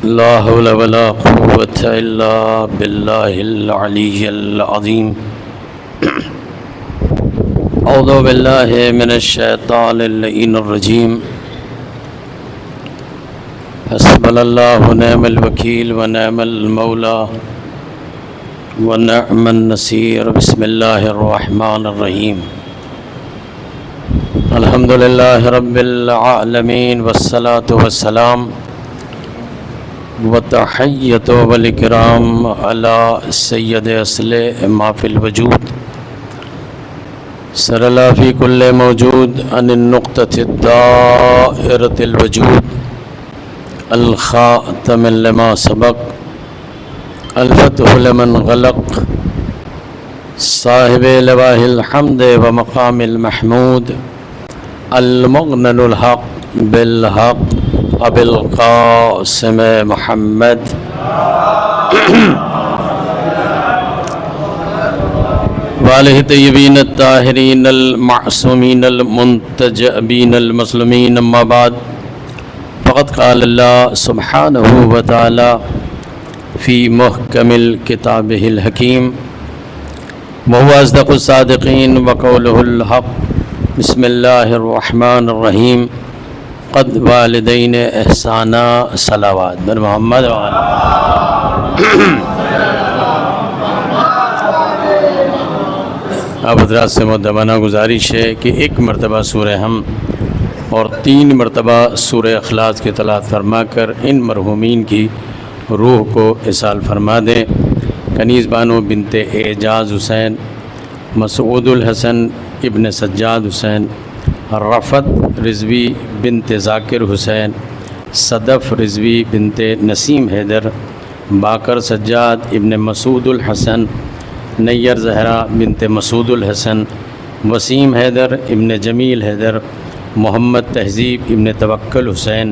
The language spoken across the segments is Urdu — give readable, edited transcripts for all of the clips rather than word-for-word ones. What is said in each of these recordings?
لا حول ولا قوة إلا بالله العلي العظيم. أعوذ بالله من الشيطان اللعين الرجيم. حسبنا الله ونعم الوكيل ونعم المولى ونعم النصير. بسم الله الرحمن الرحيم. الحمد لله رب العالمين والصلاة والسلام والتحية والإكرام على سيد أصل ما في الوجود سر الله في كل موجود عن النقطة الدائرة الوجود الخاتم لما سبق الفتح لمن غلق صاحب لواء الحمد ومقام المحمود المغنن الحق بالحق ابو القاسم محمد وآلہ طیبین الطاہرین المعصومین المنتجبین المظلومین. اما بعد فقد قال اللہ سبحانہ وتعالی فی محکم کتابہ الحکیم وهو اصدق الصادقین وقولہ الحق. بسم اللہ الرحمن الرحیم. قد والدین احسانا صلوات بر محمد وعلی. اب حضرات سے مدبانہ گزارش ہے کہ ایک مرتبہ سورہ حم اور 3 مرتبہ سورہ اخلاص کی تلاوت فرما کر ان مرحومین کی روح کو اصال فرما دیں. کنیز بانو بنت اعجاز حسین، مسعود الحسن ابن سجاد حسین، رفت رضوی بنت ذاکر حسین، صدف رضوی بنت نسیم حیدر، باقر سجاد ابن مسعود الحسن، نیر زہرا بنت مسعود الحسن، وسیم حیدر ابن جمیل حیدر، محمد تہذیب ابن توکل حسین،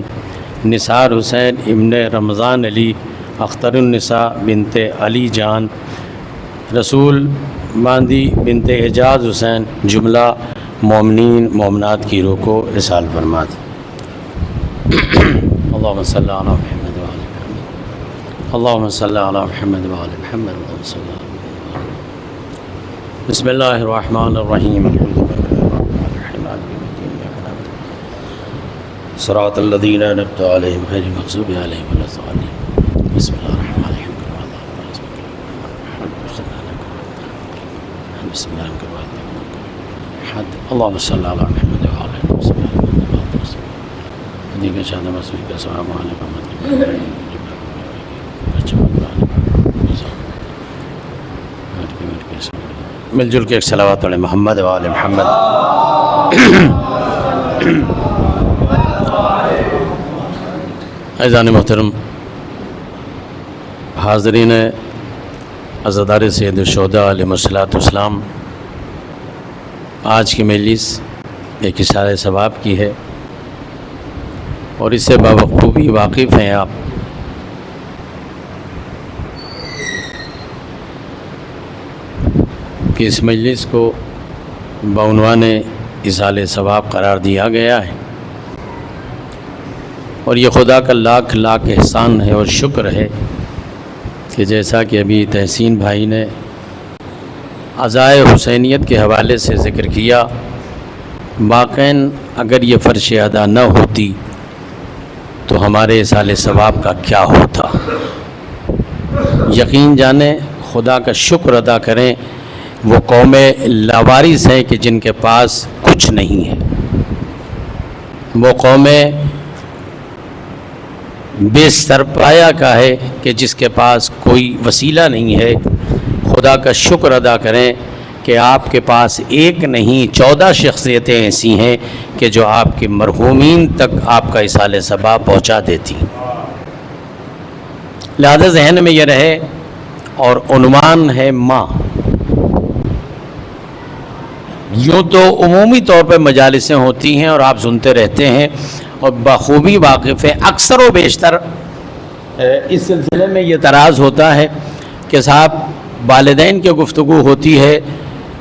نثار حسین ابن رمضان علی، اختر النساء بنت علی جان، رسول باندی بنت اعجاز حسین، جملہ مومنین مومنات کی روح کو اصال فرما دیں. اللہم صلی علی محمد وعلی محمد. اللہم صلی علی محمد وعلی محمد. اللہم صلی علی محمد. بسم اللہ الرحمن الرحیم. صراط الذین انعمت علیہم غیر المغضوب علیہم ولا الضالین. بسم اللہ الرحمن الرحیم. بسم اللہ الرحمن الرحیم. اللہم صلی علی محمد وعلی محمد. دیگر شاہد مسعود کا سلام علیکم. مل جل کے ایک صلوات علی محمد وعلی محمد. عزیزان محترم، حاضرین عزادار سید الشہداء علیہ الصلوۃ والسلام، آج کی مجلس ایک اشارہ ثواب کی ہے اور اس سے بخوبی واقف ہیں آپ. کہ اس مجلس کو بعنوان اصال ثواب قرار دیا گیا ہے اور یہ خدا کا لاکھ لاکھ احسان ہے اور شکر ہے کہ جیسا کہ ابھی تحسین بھائی نے عزائے حسینیت کے حوالے سے ذکر کیا، واقعاً اگر یہ فرض ادا نہ ہوتی تو ہمارے اصال ثواب کا کیا ہوتا. یقین جانیں، خدا کا شکر ادا کریں. وہ قومیں لاوارث ہیں کہ جن کے پاس کچھ نہیں ہے. وہ قومیں بے سرپایہ کا ہے کہ جس کے پاس کوئی وسیلہ نہیں ہے. خدا کا شکر ادا کریں کہ آپ کے پاس ایک نہیں 14 شخصیتیں ایسی ہیں کہ جو آپ کے مرحومین تک آپ کا اصال ثواب پہنچا دیتی. لہذا ذہن میں یہ رہے. اور عنوان ہے ماں. یوں تو عمومی طور پہ مجالسیں ہوتی ہیں اور آپ سنتے رہتے ہیں اور بخوبی واقف ہیں. اکثر و بیشتر اس سلسلے میں یہ تراز ہوتا ہے کہ صاحب والدین کی گفتگو ہوتی ہے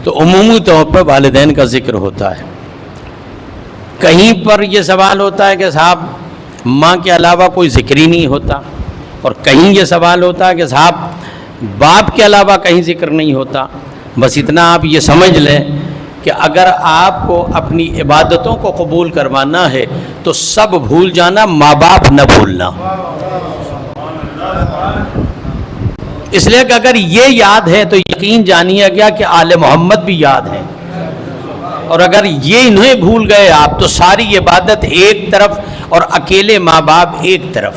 تو عمومی طور پر والدین کا ذکر ہوتا ہے. کہیں پر یہ سوال ہوتا ہے کہ صاحب ماں کے علاوہ کوئی ذکر ہی نہیں ہوتا. اور کہیں یہ سوال ہوتا کہ صاحب باپ کے علاوہ کہیں ذکر نہیں ہوتا، بس اتنا آپ یہ سمجھ لیں کہ اگر آپ کو اپنی عبادتوں کو قبول کروانا ہے تو سب بھول جانا، ماں باپ نہ بھولنا۔ اس لیے کہ اگر یہ یاد ہے تو یقین جانیے گیا کہ آل محمد بھی یاد ہے، اور اگر یہ انہیں بھول گئے آپ تو ساری عبادت ایک طرف اور اکیلے ماں باپ ایک طرف۔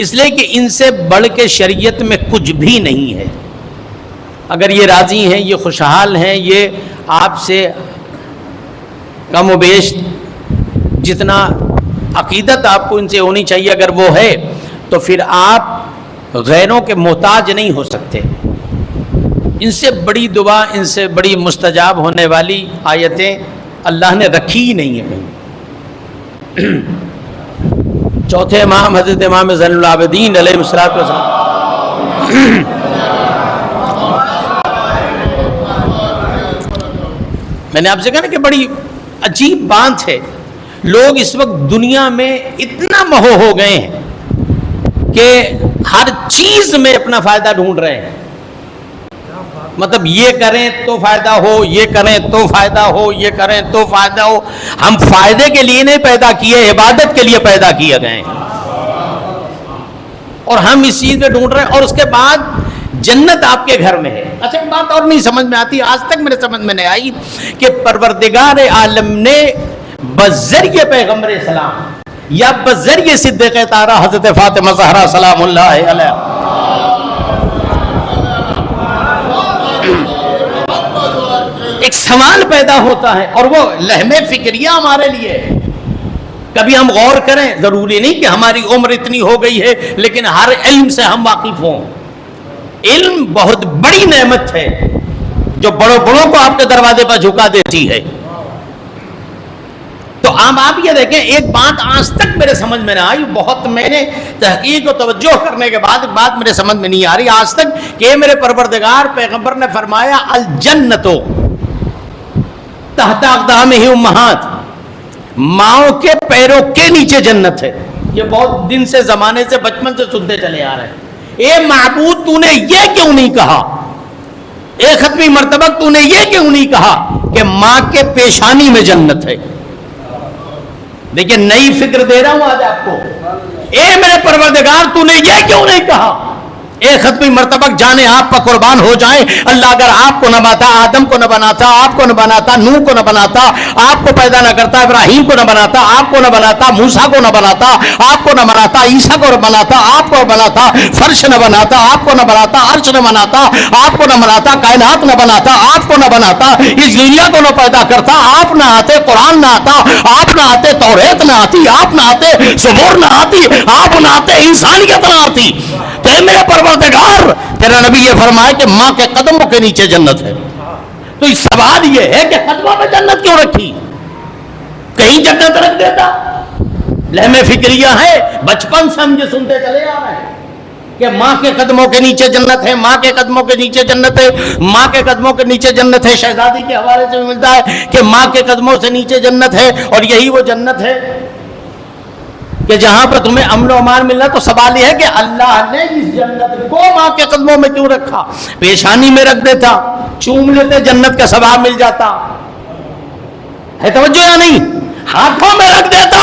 اس لیے کہ ان سے بڑھ کے شریعت میں کچھ بھی نہیں ہے۔ اگر یہ راضی ہیں، یہ خوشحال ہیں، یہ آپ سے کم و بیش جتنا عقیدت آپ کو ان سے ہونی چاہیے اگر وہ ہے، تو پھر آپ غیروں کے محتاج نہیں ہو سکتے۔ ان سے بڑی دعا، ان سے بڑی مستجاب ہونے والی آیتیں اللہ نے رکھی ہی نہیں ہے کہیں۔ چوتھے امام حضرت امام زین العابدین علیہ الصلوۃ والسلام، میں نے آپ سے کہا نا کہ بڑی عجیب بات ہے، لوگ اس وقت دنیا میں اتنا مہو ہو گئے ہیں کہ ہر چیز میں اپنا فائدہ ڈھونڈ رہے ہیں۔ مطلب یہ کریں تو فائدہ ہو، یہ کریں تو فائدہ ہو، یہ کریں تو فائدہ ہو۔ ہم فائدے کے لیے نہیں پیدا کیے، عبادت کے لیے پیدا کیے گئے ہیں، اور ہم اس چیز میں ڈھونڈ رہے ہیں۔ اور اس کے بعد جنت آپ کے گھر میں ہے۔ اچھا ایک بات اور نہیں سمجھ میں آتی، آج تک میرے سمجھ میں نہیں آئی کہ پروردگار عالم نے بذریعہ پیغمبر اسلام یا بذریعہ صدیقہ طاہرہ حضرت فاطمہ زہرا سلام اللہ علیہ ایک سوال پیدا ہوتا ہے، اور وہ لہم فکریہ ہمارے لیے کبھی ہم غور کریں۔ ضروری نہیں کہ ہماری عمر اتنی ہو گئی ہے لیکن ہر علم سے ہم واقف ہوں۔ علم بہت بڑی نعمت ہے جو بڑوں بڑوں کو آپ کے دروازے پر جھکا دیتی ہے۔ تو آپ یہ دیکھیں، ایک بات آج تک میرے سمجھ میں نہ آئی، بہت میں نے تحقیق و توجہ کرنے کے بعد ایک بات میرے سمجھ میں نہیں آ رہی آج تک، کہ میرے پروردگار پیغمبر نے فرمایا الجنت تحت اقدامہ امہات، ماؤں کے پیروں کے نیچے جنت ہے۔ یہ بہت دن سے، زمانے سے، بچپن سے سنتے چلے آ رہے ہیں۔ اے معبود تو نے یہ کیوں نہیں کہا، ایک ختمی مرتبہ تو نے یہ کیوں نہیں کہا کہ ماں کے پیشانی میں جنت ہے؟ دیکھیں نئی فکر دے رہا ہوں آج آپ کو۔ اے میرے پروردگار تو نے یہ کیوں نہیں کہا؟ ایک ختمی مرتبہ جانے آپ پر قربان ہو جائیں، اللہ اگر آپ کو نہ بناتا، آدم کو نہ بناتا، آپ کو نہ بناتا، نوح کو نہ بناتا، آپ کو پیدا نہ کرتا، ابراہیم کو نہ بناتا، آپ کو نہ بناتا، موسیٰ کو نہ بناتا، آپ کو نہ بناتا، عیسیٰ کو نہ بناتا، آپ کو بناتا، فرش نہ بناتا، آپ کو نہ بناتا، عرش نہ بناتا، آپ کو نہ بناتا، کائنات نہ بناتا، آپ کو نہ بناتا، اس دنیا کو نہ پیدا کرتا، آپ نہ آتے، قرآن نہ آتا، آپ نہ آتے، توریت نہ آتی، آپ نہ آتے، زبور نہ آتی، آپ نہ آتے، انسانیت نہ آتی، تو اے میرے پروردگار تیرا نبی یہ فرمائے کہ ماں کے قدموں کے نیچے جنت ہے۔ تو اس سوال یہ ہے کہ قدموں میں جنت کیوں رکھی؟ کہیں جنت رکھ دیتا۔ لہم فکریہ ہے، بچپن سے ہم یہ سنتے چلے آ رہے ہیں کہ ماں کے قدموں کے نیچے جنت ہے، ماں کے قدموں کے نیچے جنت ہے، ماں کے قدموں کے نیچے جنت ہے۔ شہزادی کے حوالے سے بھی ملتا ہے کہ ماں کے قدموں سے نیچے جنت ہے، اور یہی وہ جنت ہے کہ جہاں پر تمہیں امن و امان ملنا۔ تو سوال یہ ہے کہ اللہ نے اس جنت کو ماں کے قدموں میں کیوں رکھا؟ پیشانی میں رکھ دیتا، چوم لیتے، جنت کا ثواب مل جاتا ہے، توجہ یا نہیں؟ ہاتھوں میں رکھ دیتا،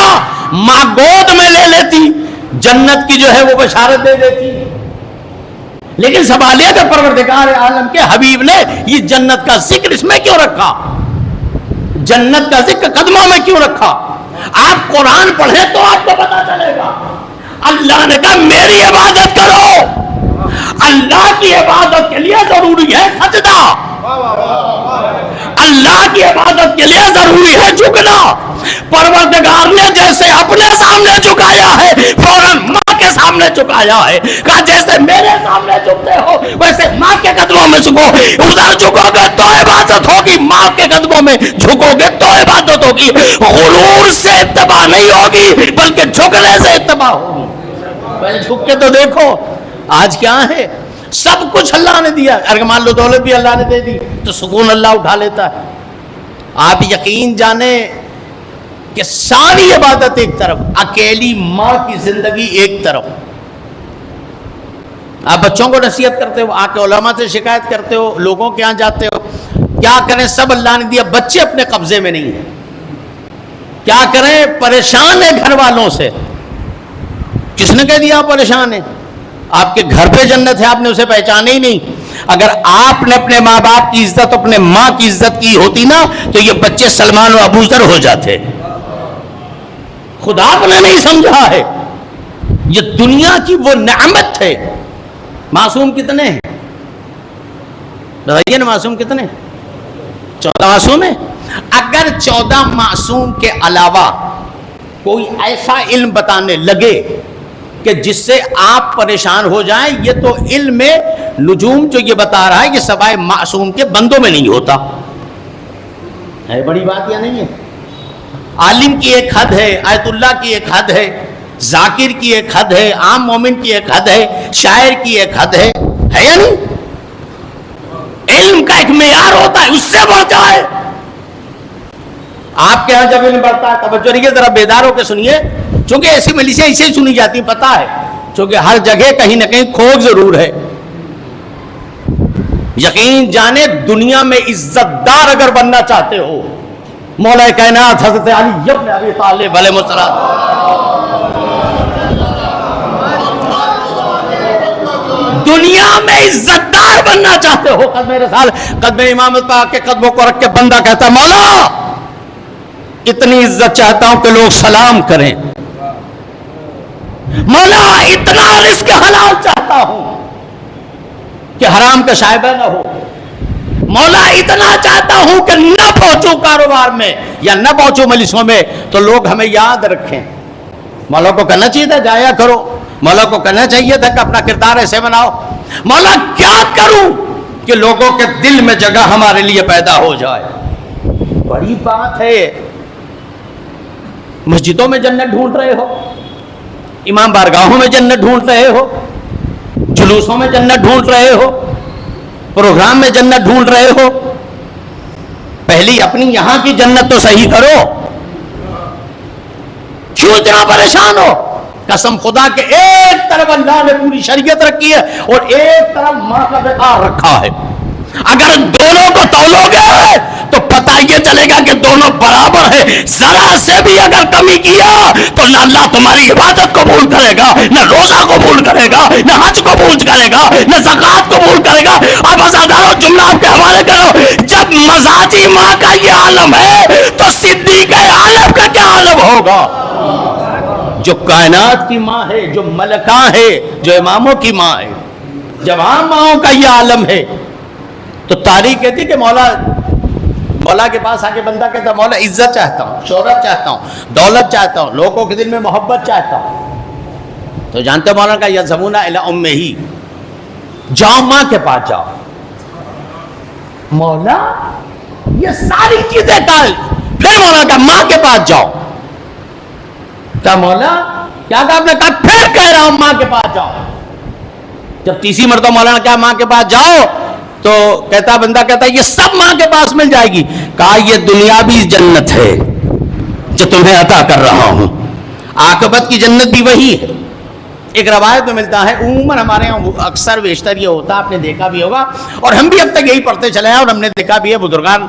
ماں گود میں لے لیتی، جنت کی جو ہے وہ بشارت دے دیتی۔ لیکن سوال یہ کہ پروردگار عالم کے حبیب نے یہ جنت کا ذکر اس میں کیوں رکھا؟ جنت کا ذکر قدموں میں کیوں رکھا؟ آپ قرآن پڑھیں تو آپ کو پتا چلے گا۔ اللہ نے کہا میری عبادت کرو، اللہ کی عبادت کے لیے ضروری ہے سجدہ، اللہ کی عبادت کے لیے ضروری ہے جھکنا۔ پروردگار نے جیسے اپنے سامنے جھکایا ہے فوراً ماں کے سامنے جھکایا ہے، کہا جیسے میرے سامنے جھکتے ہو ویسے ماں کے قدموں میں جھکو۔ ادھر جھکو گے تو عبادت ہوگی، ماں کے قدموں میں جھکو گے تو عبادت ہوگی۔ غرور سے اتباع نہیں ہوگی بلکہ جھکنے سے اتباع ہوگی۔ پہلے جھک کے تو دیکھو آج کیا ہے، سب کچھ اللہ نے دیا، اگر مان لو دولت بھی اللہ نے دے دی تو سکون اللہ اٹھا لیتا ہے۔ آپ یقین جانیں کہ ساری عبادت ایک طرف، اکیلی ماں کی زندگی ایک طرف، آپ بچوں کو نصیحت کرتے ہو، آ کے علماء سے شکایت کرتے ہو، لوگوں کے یہاں جاتے ہو، کیا کریں؟ سب اللہ نے دیا، بچے اپنے قبضے میں نہیں ہیں، کیا کریں؟ پریشان ہے گھر والوں سے۔ کس نے کہہ دیا آپ پریشان ہیں؟ آپ کے گھر پہ جنت ہے، آپ نے اسے پہچانا ہی نہیں۔ اگر آپ نے اپنے ماں باپ کی عزت، اپنے ماں کی عزت کی ہوتی نا، تو یہ بچے سلمان و ابو ذر ہو جاتے۔ خدا آپ نے نہیں سمجھا ہے، یہ دنیا کی وہ نعمت ہے۔ معصوم کتنے ہیں بتائیے نا؟ معصوم کتنے؟ 14 معصوم ہیں۔ اگر 14 معصوم کے علاوہ کوئی ایسا علم بتانے لگے کہ جس سے آپ پریشان ہو جائیں، یہ تو علم نجوم جو یہ بتا رہا ہے، یہ سوائے معصوم کے بندوں میں نہیں ہوتا ہے۔ بڑی بات یا نہیں ہے؟ عالم کی ایک حد ہے، آیت اللہ کی ایک حد ہے، ذاکر کی ایک حد ہے، عام مومن کی ایک حد ہے، شاعر کی ایک حد ہے یا نہیں؟ علم کا ایک معیار ہوتا ہے، اس سے بڑھ جائے۔ آپ کے ہاں جب علم بڑھتا ہے، توجہ رہیے ذرا، بیدار ہو کے سنیے، چونکہ ایسی مجلسیں اسے ہی سنی جاتی ہیں، پتہ ہے، چونکہ ہر جگہ کہیں نہ کہیں کھوج ضرور ہے۔ یقین جانے، دنیا میں عزت دار اگر بننا چاہتے ہو، مولا کائنات حضرت علی ابن ابی طالب علیہ السلام، دنیا میں عزت دار بننا چاہتے ہو، قدم رسال، قدم امامت پہ آ کے قدموں کو رکھ کے بندہ کہتا ہے مولا اتنی عزت چاہتا ہوں کہ لوگ سلام کریں، مولا اتنا رزق حلال چاہتا ہوں کہ حرام کا شائبہ نہ ہو، مولا اتنا چاہتا ہوں کہ نہ پہنچوں کاروبار میں یا نہ پہنچوں مجلسوں میں تو لوگ ہمیں یاد رکھیں۔ مولا کو کہنا چاہیے تھا جایا کرو، مولا کو کہنا چاہیے تھا کہ اپنا کردار ایسے بناؤ۔ مولا کیا کروں کہ لوگوں کے دل میں جگہ ہمارے لیے پیدا ہو جائے؟ بڑی بات ہے۔ مسجدوں میں جنت ڈھونڈ رہے ہو، امام بارگاہوں میں جنت ڈھونڈ رہے ہو، جلوسوں میں جنت ڈھونڈ رہے ہو، پروگرام میں جنت ڈھونڈ رہے ہو، پہلی اپنی یہاں کی جنت تو صحیح کرو۔ کیوں اتنا پریشان ہو؟ قسم خدا کے ایک طرف اللہ نے پوری شریعت رکھی ہے اور ایک طرف ماں کا وقار رکھا ہے۔ اگر دونوں کو تولو گے تو پتہ یہ چلے گا کہ دونوں برابر ہیں۔ ذرا سے بھی اگر کمی کیا تو نہ اللہ تمہاری عبادت قبول کرے گا، نہ روزہ قبول کرے گا، نہ حج قبول کرے گا، نہ زکوٰۃ قبول کرے گا۔ اب عزادارو جملہ آپ کے حوالے کرو، جب مزاجی ماں کا یہ عالم ہے تو صدیق عالم کا کیا عالم ہوگا؟ جو کائنات کی ماں ہے، جو ملکہ ہے، جو اماموں کی ماں ہے، جب عام ماؤں کا یہ عالم ہے تو تاریخ کہتی کہ مولا کے پاس آ کے بندہ کہتا مولا عزت چاہتا ہوں، شہرت چاہتا ہوں، دولت چاہتا ہوں، لوگوں کے دل میں محبت چاہتا ہوں، تو جانتے مولا کا یذهبون الی امہ، جاؤ ماں کے پاس جاؤ۔ مولا یہ ساری چیزیں ٹال، پھر مولا کا ماں کے پاس جاؤ۔ کہا مولا کیا کہا؟ آپ نے کہا پھر کہہ رہا ہوں ماں کے پاس جاؤ۔ جب تیسری مرتبہ مولانا کہا ماں کے پاس جاؤ تو کہتا بندہ کہتا یہ سب ماں کے پاس مل جائے گی۔ کہا یہ دنیاوی جنت ہے جو تمہیں عطا کر رہا ہوں، عاقبت کی جنت بھی وہی ہے۔ ایک روایت میں ملتا ہے، عموماً ہمارے یہاں اکثر بیشتر یہ ہوتا، آپ نے دیکھا بھی ہوگا اور ہم بھی اب تک یہی پڑھتے چلے ہیں اور ہم نے دیکھا بھی ہے، بزرگان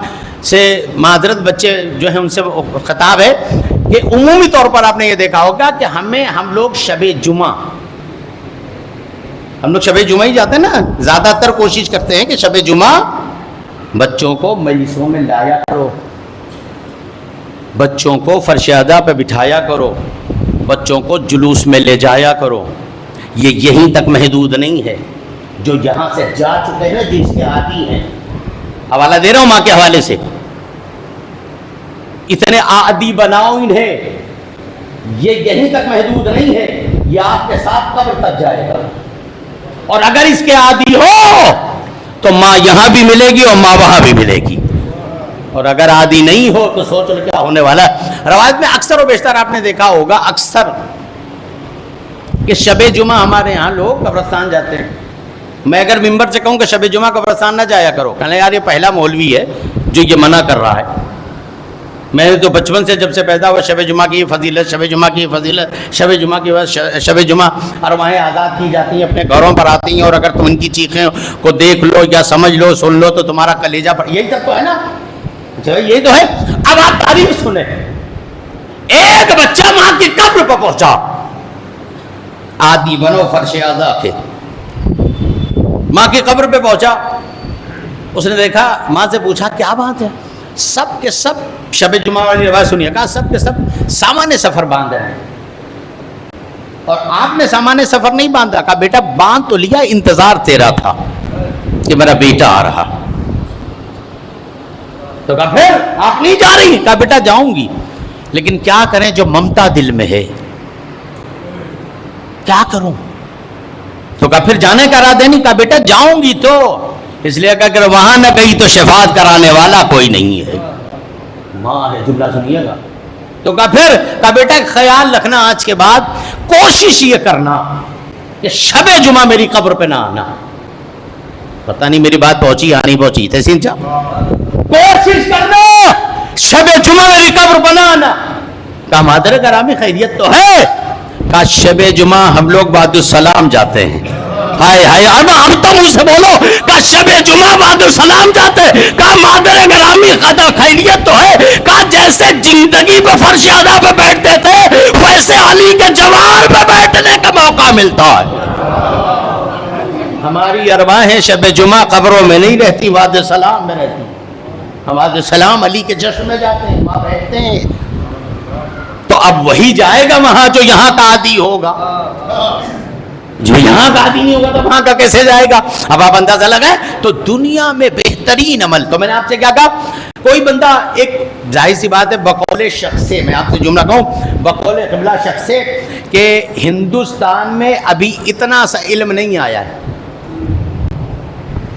سے معذرت بچے جو ہیں ان سے خطاب ہے کہ عمومی طور پر آپ نے یہ دیکھا ہوگا کہ ہم لوگ شب جمعہ ہی جاتے ہیں نا، زیادہ تر کوشش کرتے ہیں کہ شب جمعہ بچوں کو مجلسوں میں لایا کرو، بچوں کو فرش ادا پہ بٹھایا کرو، بچوں کو جلوس میں لے جایا کرو۔ یہ یہیں تک محدود نہیں ہے، جو یہاں سے جا چکے ہیں، جو اس کے عادی ہیں، حوالہ دے رہا ہوں ماں کے حوالے سے، اتنے عادی بناؤ انہیں، یہ یہیں تک محدود نہیں ہے، یہ آپ کے ساتھ قبر تک جائے گا۔ اور اگر اس کے عادی ہو تو ماں یہاں بھی ملے گی اور ماں وہاں بھی ملے گی، اور اگر عادی نہیں ہو تو سوچ لو کیا ہونے والا ہے۔ روایت میں اکثر و بیشتر آپ نے دیکھا ہوگا اکثر کہ شب جمعہ ہمارے یہاں لوگ قبرستان جاتے ہیں۔ میں اگر ممبر سے کہوں کہ شب جمعہ قبرستان نہ جایا کرو، کہنے یار یہ پہلا مولوی ہے جو یہ منع کر رہا ہے، میں نے تو بچپن سے جب سے پیدا ہوا شب جمعہ کی فضیلت، شب جمعہ کی فضیلت، شب جمعہ کی شب جمعہ ارواحیں آزاد کی جاتی ہیں، اپنے گھروں پر آتی ہیں، اور اگر تم ان کی چیخیں کو دیکھ لو یا سمجھ لو سن لو تو تمہارا کلیجہ پر یہی تک تو ہے نا، یہی تو ہے۔ اب آپ تعریف سنیں، ایک بچہ ماں کی قبر پر پہنچا، آدی بنو فرش آزا کے، ماں کی قبر پہ پہنچا، اس نے دیکھا، ماں سے پوچھا کیا بات ہے؟ سب کے سب شب جمعہ والی روایت سنیے، کہا سب کے سب سامان سفر باندھے ہیں، اور آپ نے سامان سفر نہیں باندھا؟ کہا بیٹا باندھ تو لیا، انتظار تیرا تھا کہ میرا بیٹا آ رہا۔ تو کہا پھر آپ نہیں جا رہی؟ کہا بیٹا جاؤں گی، لیکن کیا کریں جو ممتا دل میں ہے، کیا کروں؟ تو کہا پھر جانے کا ارادہ نہیں؟ کہا بیٹا جاؤں گی تو، اس لیے کہا کہ وہاں نہ گئی تو شفاعت کرانے والا کوئی نہیں ہے، ماں ہے، جملہ سنیے گا۔ تو کہا پھر؟ کہا بیٹا خیال رکھنا آج کے بعد کوشش یہ کرنا کہ شب جمعہ میری قبر پہ نہ آنا۔ پتہ نہیں میری بات پہنچی یا نہیں پہنچی، تحسین صاحب کوشش کرنا شب جمعہ میری قبر پہ نہ آنا۔ کہا مادر گرامی خیریت تو ہے؟ کہا شب جمعہ ہم لوگ بعد السلام جاتے ہیں۔ ہائے ہائے، اب تو مجھ سے بولو، کہا شب جمعہ بعد السلام جاتے ہیں۔ کہا مادر گرامی خیریت تو ہے؟ کہا جیسے زندگی پہ فرش اعلیٰ پہ بیٹھتے تھے ویسے علی کے جوار پہ بیٹھنے کا موقع ملتا ہے۔ ہماری ارواحیں شب جمعہ قبروں میں نہیں رہتی، بعد السلام میں رہتی، ہم بعد السلام علی کے جشن میں جاتے ہیں، وہاں بیٹھتے ہیں۔ تو اب وہی جائے گا وہاں جو یہاں کا عادی ہوگا، جو یہاں کا عادی نہیں ہوگا تو وہاں کا کیسے جائے گا؟ اب آپ اندازہ لگائیں۔ تو دنیا میں بہترین عمل، تو میں نے آپ سے کیا کہا، کوئی بندہ ایک ظاہر سی بات ہے بقول شخص سے، میں آپ سے جملہ کہوں بقول قبلہ شخص سے، کہ ہندوستان میں ابھی اتنا سا علم نہیں آیا ہے،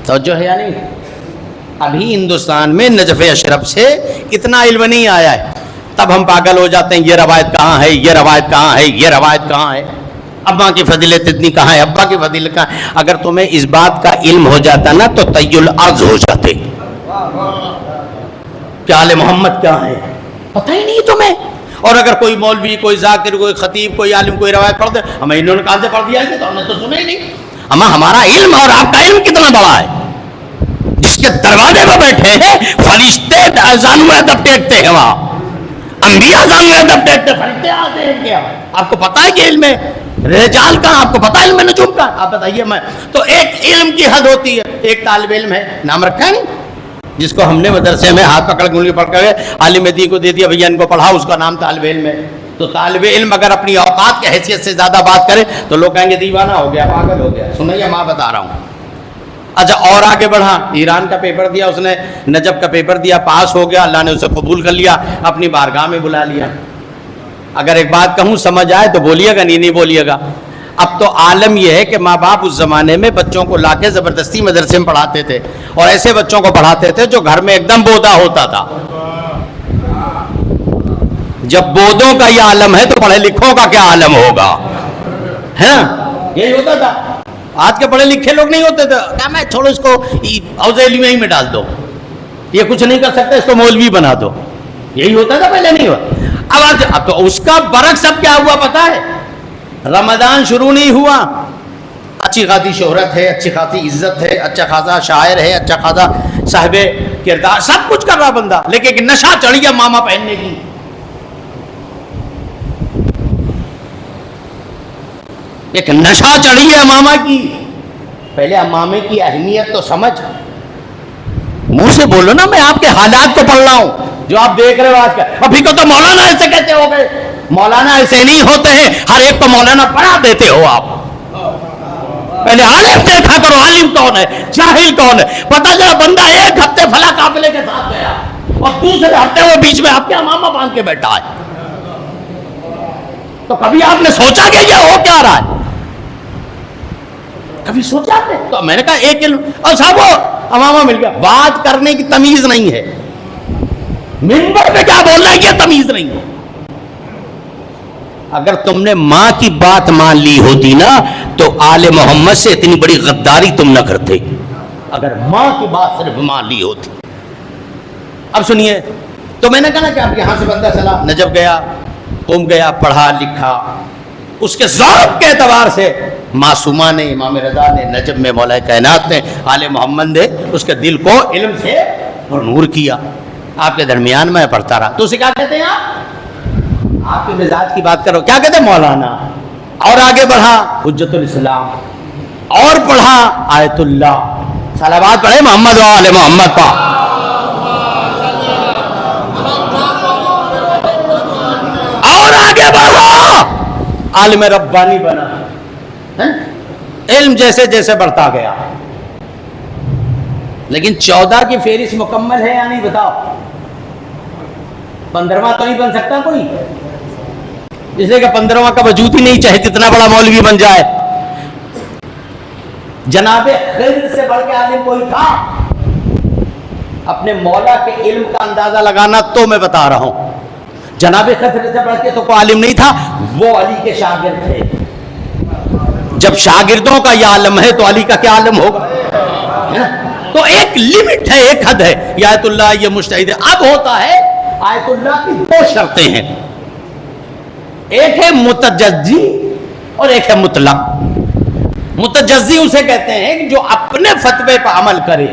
توجہ ہے یا نہیں؟ ابھی ہندوستان میں نجف اشرف سے اتنا علم نہیں آیا ہے، تب ہم پاگل ہو جاتے ہیں، یہ روایت کہاں ہے، یہ روایت کہاں ہے، یہ روایت کہاں ہے، ابا کی فضیلت اتنی کہاں ہے، ابا کی فضیلت کہاں ہے۔ اگر تمہیں اس بات کا علم ہو جاتا نا تو طی الارض ہو جاتے، کہ آل محمد کیا ہے پتہ ہی نہیں تمہیں۔ اور اگر کوئی مولوی، کوئی ذاکر، کوئی خطیب، کوئی عالم کوئی روایت پڑھ دے، ہمیں انہوں نے کہاں سے پڑھ دیا ہے تو ہم نے تو سنا ہی نہیں۔ اما ہمارا علم اور آپ کا علم کتنا بڑا ہے، جس کے دروازے پہ بیٹھے ہیں فرشتے اذان میں ادب ٹیکتے ہیں، وہاں انبیاء اذان میں ادب ٹیکتے ہیں، فرشتے آتے ہیں کیا؟ آپ کو پتہ ہے کہ علم ہے رجال کا، آپ کو پتہ ہے علم نجوم کا؟ آپ بتائیے۔ میں تو ایک علم کی حد ہوتی ہے، ایک طالب علم ہے، نام رکھا ہے نہیں، جس کو ہم نے مدرسے میں ہاتھ پکڑ کے پڑھ کر عالم دین کو دے دیا، بھیا ان کو پڑھاؤ، اس کا نام طالب علم ہے۔ تو طالب علم اگر اپنی اوقات کی حیثیت سے زیادہ بات کرے تو لوگ کہیں گے دیوانہ ہو گیا، پاگل ہو گیا۔ سنیے میں بتا رہا ہوں۔ اچھا اور آگے بڑھا، ایران کا پیپر دیا اس نے، نجب کا پیپر دیا، پاس ہو گیا، اللہ نے اسے قبول کر لیا، اپنی بارگاہ میں بلا لیا۔ اگر ایک بات کہوں سمجھ آئے تو بولیے گا، نہیں بولیے گا۔ اب تو عالم یہ ہے کہ ماں باپ اس زمانے میں بچوں کو لا کے زبردستی مدرسے میں پڑھاتے تھے، اور ایسے بچوں کو پڑھاتے تھے جو گھر میں ایک دم بودا ہوتا تھا۔ جب بودوں کا یہ عالم ہے تو پڑھے لکھوں کا کیا عالم ہوگا، ہے نا؟ یہی ہوتا تھا۔ آج کے پڑھے لکھے لوگ نہیں ہوتے تھے، کیا میں چھوڑو اس کو حوض علمیہ میں ڈال دو، یہ کچھ نہیں کر سکتا، اس کو مولوی بنا دو، یہی ہوتا تھا، پہلے نہیں ہوا۔ اب تو اس کا برعکس اب کیا ہوا پتا ہے؟ رمضان شروع نہیں ہوا، اچھی خاصی شہرت ہے، اچھی خاصی عزت ہے، اچھا خاصا شاعر ہے، اچھا خاصا صاحب کردار، سب کچھ کر رہا بندہ، لیکن ایک نشہ چڑھ گیا ماما پہننے کی۔ ایک نشہ چڑھی ہے ماما کی۔ پہلے مامے کی اہمیت تو سمجھ، منہ سے بولو نا، میں آپ کے حالات کو پڑھ رہا ہوں جو آپ دیکھ رہے ہو آج کا۔ ابھی کو تو مولانا ایسے کہتے ہو گئے، مولانا ایسے نہیں ہوتے ہیں، ہر ایک کو مولانا پڑھا دیتے ہو آپ۔ پہلے عالم دیکھا کرو، عالم کون ہے، جاہل کون ہے، پتہ چلا بندہ ایک ہفتے فلاں قافلے کے ساتھ گیا اور دوسرے ہفتے وہ بیچ میں آپ کے امامہ باندھ کے بیٹھا ہے، تو کبھی آپ نے سوچا کہ یہ ہو کیا رہا ہے؟ کبھی سوچا آپ نے؟ تو میں نے کہا ایک علم، اور صاحب وہ امامہ مل گیا، بات کرنے کی تمیز نہیں ہے، منبر پہ کیا بولنا ہے یہ تمیز نہیں ہے۔ اگر تم نے ماں کی بات مان لی ہوتی نا تو آل محمد سے اتنی بڑی غداری تم نہ کرتے، اگر ماں کی بات صرف مان لی ہوتی۔ اب سنیے، تو میں نے کہا نا کہ اب یہاں سے بندہ چلا نجف گیا، قم گیا، پڑھا لکھا، اس کے ذوق کے اعتبار سے معصومہ نے، امام رضا نے، نجف میں مولا کائنات نے، آل محمد نے اس کے دل کو علم سے نور کیا. آپ کے درمیان میں پڑھتا رہا. تو اسے کیا کہتے ہیں آپ کے مزاج کی بات کرو، کیا کہتے ہیں مولانا. اور آگے بڑھا حجت الاسلام، اور پڑھا آیت اللہ. صلوات پڑھے محمد و آل محمد پا. اور آگے بڑھا عالم ربانی بنا. علم جیسے جیسے بڑھتا گیا. لیکن 14 کی فہرست مکمل ہے یا نہیں بتاؤ؟ 15واں تو نہیں بن سکتا کوئی، اس لیے کہ 15واں کا وجود ہی نہیں، چاہے کتنا بڑا مولوی بن جائے. جناب خضر سے بڑھ کے عالم کوئی تھا؟ اپنے مولا کے علم کا اندازہ لگانا تو میں بتا رہا ہوں. جناب خضر سے بڑھ کے تو کوئی عالم نہیں تھا، وہ علی کے شاگرد تھے. جب شاگردوں کا یہ عالم ہے تو علی کا کیا عالم ہوگا؟ تو ایک لمٹ ہے، ایک حد ہے. یہ آیت اللہ، یہ مجتہد ہے. اب ہوتا ہے آیت اللہ کی دو شرطیں ہیں، ایک ہے متجزی اور ایک ہے مطلق. متجزی اسے کہتے ہیں کہ جو اپنے فتوے پر عمل کرے،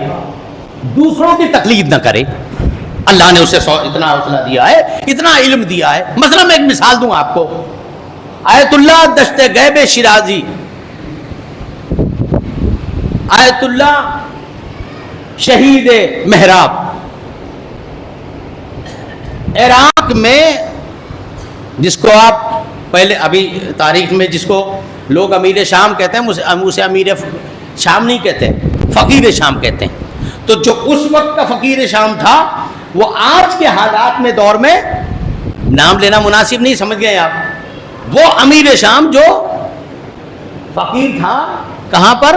دوسروں کی تقلید نہ کرے. اللہ نے اسے اتنا حوصلہ دیا ہے، اتنا علم دیا ہے. مثلا میں ایک مثال دوں آپ کو. آیت اللہ دشت غیب شیرازی، آیت اللہ شہید محراب، عراق میں، جس کو آپ پہلے ابھی تاریخ میں جس کو لوگ امیر شام کہتے ہیں، اسے امیر شام نہیں کہتے، فقیر شام کہتے ہیں. تو جو اس وقت کا فقیر شام تھا، وہ آج کے حالات میں دور میں نام لینا مناسب نہیں، سمجھ گئے آپ. وہ امیر شام جو فقیر تھا، کہاں پر؟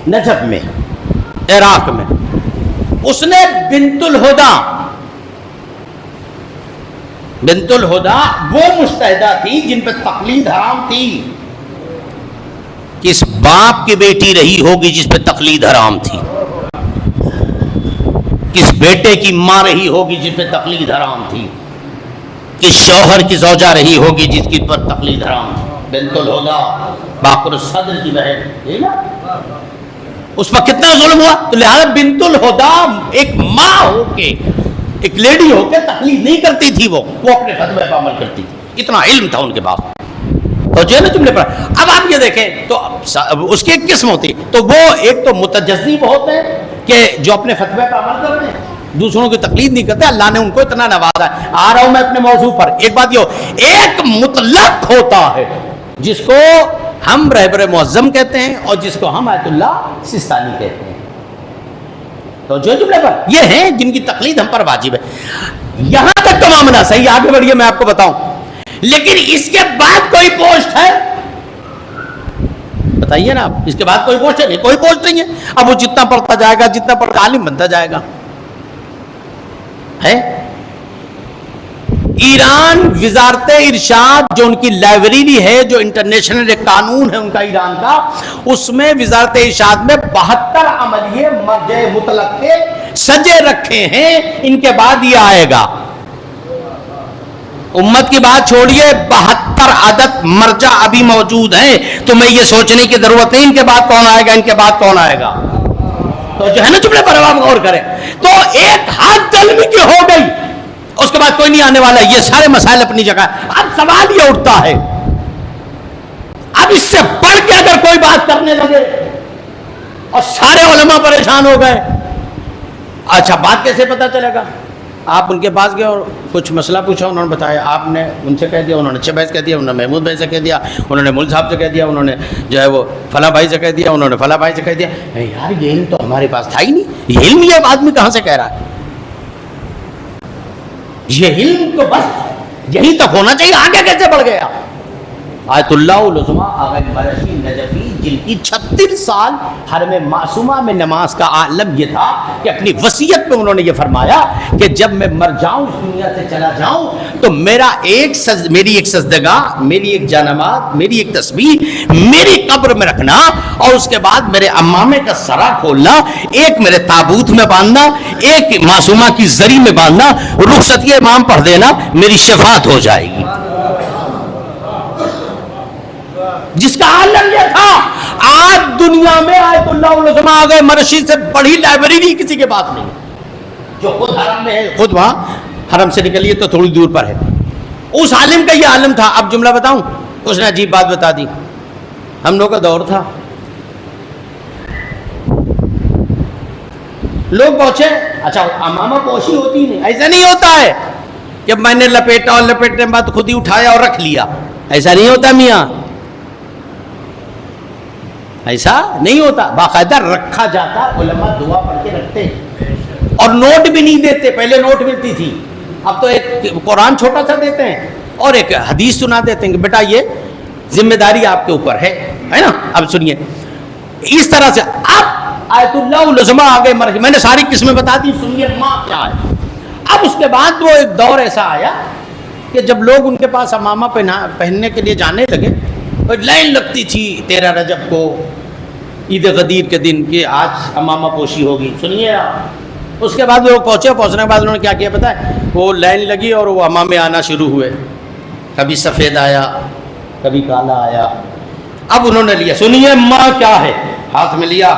نجف میں، عراق میں. اس نے بنت الہدا وہ مجتہدہ تھی جن پہ تقلید حرام تھی. کس باپ کی بیٹی رہی ہوگی جس پہ تقلید حرام تھی؟ کس بیٹے کی ماں رہی ہوگی جس پہ تقلید حرام تھی؟ کس شوہر کی زوجہ رہی ہوگی جس کی پر تقلید حرام تھی؟ بنت الہدا، باقر الصدر کی بہن. اس پر کتنا ظلم ہوا. تو لہذا بنت الہدا ایک ماں ہو کے، ایک لیڈی ہو کے تقلید نہیں کرتی تھی، وہ اپنے فتوے پر عمل کرتی تھی. اتنا علم تھا ان کے پاس. اور جو ہے نا تم نے پڑھا. اب آپ یہ دیکھیں تو اس کی ایک قسم ہوتی ہے. تو وہ ایک تو متجزی بہت ہے کہ جو اپنے فتوے پر عمل کرتے ہیں، دوسروں کی تقلید نہیں کرتے. اللہ نے ان کو اتنا نوازا ہے. آ رہا ہوں میں اپنے موضوع پر. ایک بات یہ ہو، ایک مطلق ہوتا ہے جس کو ہم رہبر معظم کہتے ہیں اور جس کو ہم آیت اللہ سستانی کہتے ہیں. تو جو جملے پر یہ ہیں جن کی تقلید ہم پر واجب ہے. یہاں تک تو معاملہ صحیح. آگے بڑھیے، میں آپ کو بتاؤں. لیکن اس کے بعد کوئی پوسٹ ہے؟ بتائیے نا آپ. اس کے بعد کوئی پوسٹ ہے؟ نہیں، کوئی پوسٹ نہیں ہے. اب وہ جتنا پڑھتا جائے گا، جتنا پڑھتا عالم بنتا جائے گا. ہے ایران وزارت ارشاد، جو ان کی لائبریری ہے، جو انٹرنیشنل ایک قانون ہے ان کا ایران کا، اس میں وزارت ارشاد میں 72 عملیے مرجع مطلق کے سجے رکھے ہیں. ان کے بعد یہ آئے گا. امت کی بات چھوڑیے، 72 عدد مرجع ابھی موجود ہیں. تو میں یہ سوچنے کی ضرورت نہیں ان کے بعد کون آئے گا، ان کے بعد کون آئے گا. تو جو ہے نا جملے پر آپ غور کریں. تو ایک ہاتھ علمی کی ہو گئی، اس کے بعد کوئی نہیں آنے والا. یہ سارے مسائل اپنی جگہ. اب سوال یہ اٹھتا ہے، اب اس سے بڑھ کے اگر کوئی بات کرنے لگے اور سارے علماء پریشان ہو گئے، اچھا بات کیسے پتا چلے گا؟ آپ ان کے پاس گئے اور کچھ مسئلہ پوچھا، انہوں نے بتایا، آپ نے ان سے کہہ دیا، انہوں نے چبیس کہہ دیا، انہوں نے محمود بھائی سے کہہ دیا، انہوں نے مول صاحب سے کہہ دیا، انہوں نے جو ہے وہ فلاں بھائی سے کہہ دیا، انہوں نے فلاں بھائی سے کہہ دیا. یار یہ علم تو ہمارے پاس تھا ہی نہیں. یہ علم یہ آدمی کہاں سے کہہ رہا ہے؟ یہ علم تو بس یہی تک ہونا چاہیے. آگے کیسے بڑھ گیا؟ آیت اللہ العظمیٰ آغا مرشی نجفی جن کی 36 سال حرم معصومہ میں نماز کا عالم یہ تھا کہ اپنی وصیت میں انہوں نے یہ فرمایا کہ جب میں مر جاؤں اس دنیا سے چلا جاؤں تو میری ایک سجدگاہ، میری ایک جانماز، میری ایک تسبیح میری قبر میں رکھنا، اور اس کے بعد میرے امامے کا سرا کھولنا، ایک میرے تابوت میں باندھنا، ایک معصومہ کی زری میں باندھنا، رخصتی امام پڑھ دینا، میری شفاعت ہو جائے گی۔ جس کا عالم یہ تھا، آج دنیا میں آیت اللہ العظمیٰ آگئے مرشی سے بڑی لائبریری کسی کے پاس نہیں، جو خود حرم میں ہے، خود وہاں حرم سے نکلیے تو تھوڑی دور پر ہے۔ اس عالم کا یہ عالم تھا۔ اب جملہ بتاؤں، اس نے عجیب بات بتا دی۔ ہم لوگ کا دور تھا، لوگ پہنچے، اچھا امامہ پوشی ہوتی نہیں، ایسا نہیں ہوتا ہے جب میں نے لپیٹا اور لپیٹنے کے بعد خود ہی اٹھایا اور رکھ لیا، ایسا نہیں ہوتا میاں، ایسا نہیں ہوتا، باقاعدہ رکھا جاتا، علماء دعا پڑھ کے رکھتے، اور نوٹ بھی نہیں دیتے، پہلے نوٹ ملتی تھی، اب تو ایک قرآن چھوٹا سا دیتے ہیں اور ایک حدیث سنا دیتے ہیں کہ بیٹا یہ ذمہ داری آپ کے اوپر ہے نا۔ اب سنیے اس طرح سے، اب آیت اللہ العظمیٰ آگے مرحی، میں نے ساری قسمیں بتا دی، سنیے ماں کیا ہے۔ اب اس کے بعد وہ ایک دور ایسا آیا کہ جب لوگ ان کے پاس امامہ پہننے کے لیے جانے لگے، لائن لگتی تھی 13 رجب کو، عید غدیر کے دن، کہ آج امامہ پوشی ہوگی۔ سنیے آپ، اس کے بعد وہ پہنچنے کے بعد انہوں نے کیا کیا پتہ ہے؟ وہ لائن لگی اور وہ امامے آنا شروع ہوئے، کبھی سفید آیا، کبھی کالا آیا۔ اب انہوں نے لیا، سنیے ماں کیا ہے، ہاتھ میں لیا،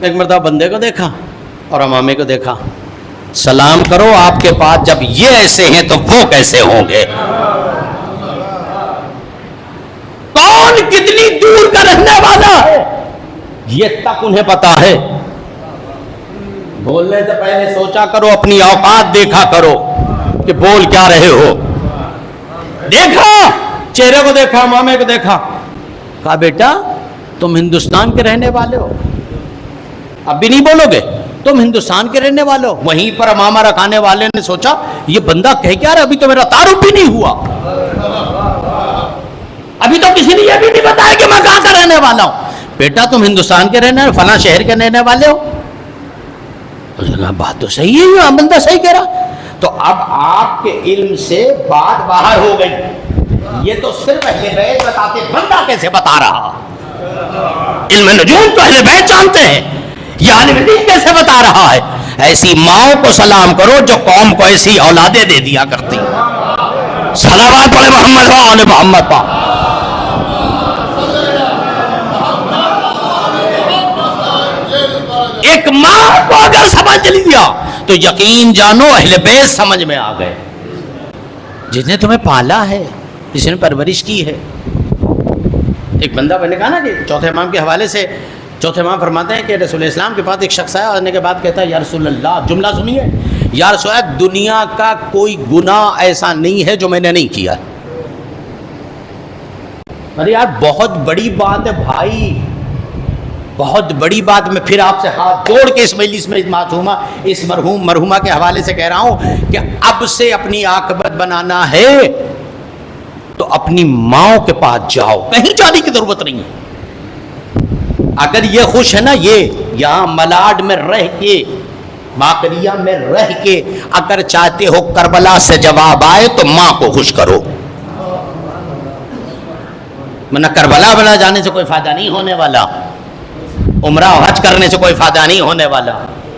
ایک مرتبہ بندے کو دیکھا اور امامے کو دیکھا، سلام کرو، آپ کے پاس جب یہ ایسے ہیں تو وہ کیسے ہوں گے؟ کون کتنی دور کا رہنے والا ہے یہ تک انہیں پتا ہے۔ بولنے سے پہلے سوچا کرو، اپنی اوقات دیکھا کرو کہ بول کیا رہے ہو۔ دیکھا، چہرے کو دیکھا، مامے کو دیکھا، کہا بیٹا تم ہندوستان کے رہنے والے ہو؟ اب بھی نہیں بولو گے؟ تم ہندوستان کے رہنے والے ہو؟ وہیں پر امامہ رکھانے والے نے سوچا یہ بندہ کہہ کیا رہا، ابھی تو میرا تعارف بھی نہیں ہوا، ابھی تو کسی نے یہ بھی نہیں بتایا کہ میں کہاں کا رہنے والا ہوں۔ بیٹا تم ہندوستان کے رہنے والے، فلاں شہر کے رہنے والے ہو؟ اس نے کہا بات تو صحیح ہے، یہ بندہ صحیح کہہ رہا۔ تو اب آپ کے علم سے بات باہر ہو گئی، یہ تو صرف اہل بیت بتاتے، بندہ کیسے بتا رہا؟ علم نجوم تو اہل بیت جانتے ہیں، یہ عالم دین کیسے بتا رہا ہے؟ ایسی ماؤں کو سلام کرو جو قوم کو ایسی اولادیں دے دیا کرتی۔ صلوات پڑھے محمد و آل محمد پا۔ ایک ماں کو اگر سمجھ لیا تو یقین جانو اہل بیت سمجھ میں آ گئے، جس نے تمہیں پالا ہے، جس نے پرورش کی ہے۔ ایک بندہ، میں نے کہا نا کہ چوتھے امام کے حوالے سے، چوتھے امام فرماتے ہیں کہ رسول اسلام کے پاس ایک شخص آیا، آنے کے بعد کہتا ہے یا رسول اللہ، جملہ سنیے، یا رسول اللہ دنیا کا کوئی گناہ ایسا نہیں ہے جو میں نے نہیں کیا۔ ارے یار بہت بڑی بات ہے بھائی، بہت بڑی بات۔ میں پھر آپ سے ہاتھ جوڑ کے اس مجلس میں اس معصومہ، اس مرحومہ کے حوالے سے کہہ رہا ہوں کہ اب سے اپنی عاقبت بنانا ہے تو اپنی ماں کے پاس جاؤ، کہیں جانے کی ضرورت نہیں ہے۔ اگر یہ خوش ہے نا، یہ یہاں ملاڈ میں رہ کے، ماکریہ میں رہ کے اگر چاہتے ہو کربلا سے جواب آئے تو ماں کو خوش کرو، ورنہ کربلا بنا جانے سے کوئی فائدہ نہیں ہونے والا، عمرہ حج کرنے سے کوئی فائدہ نہیں ہونے والا۔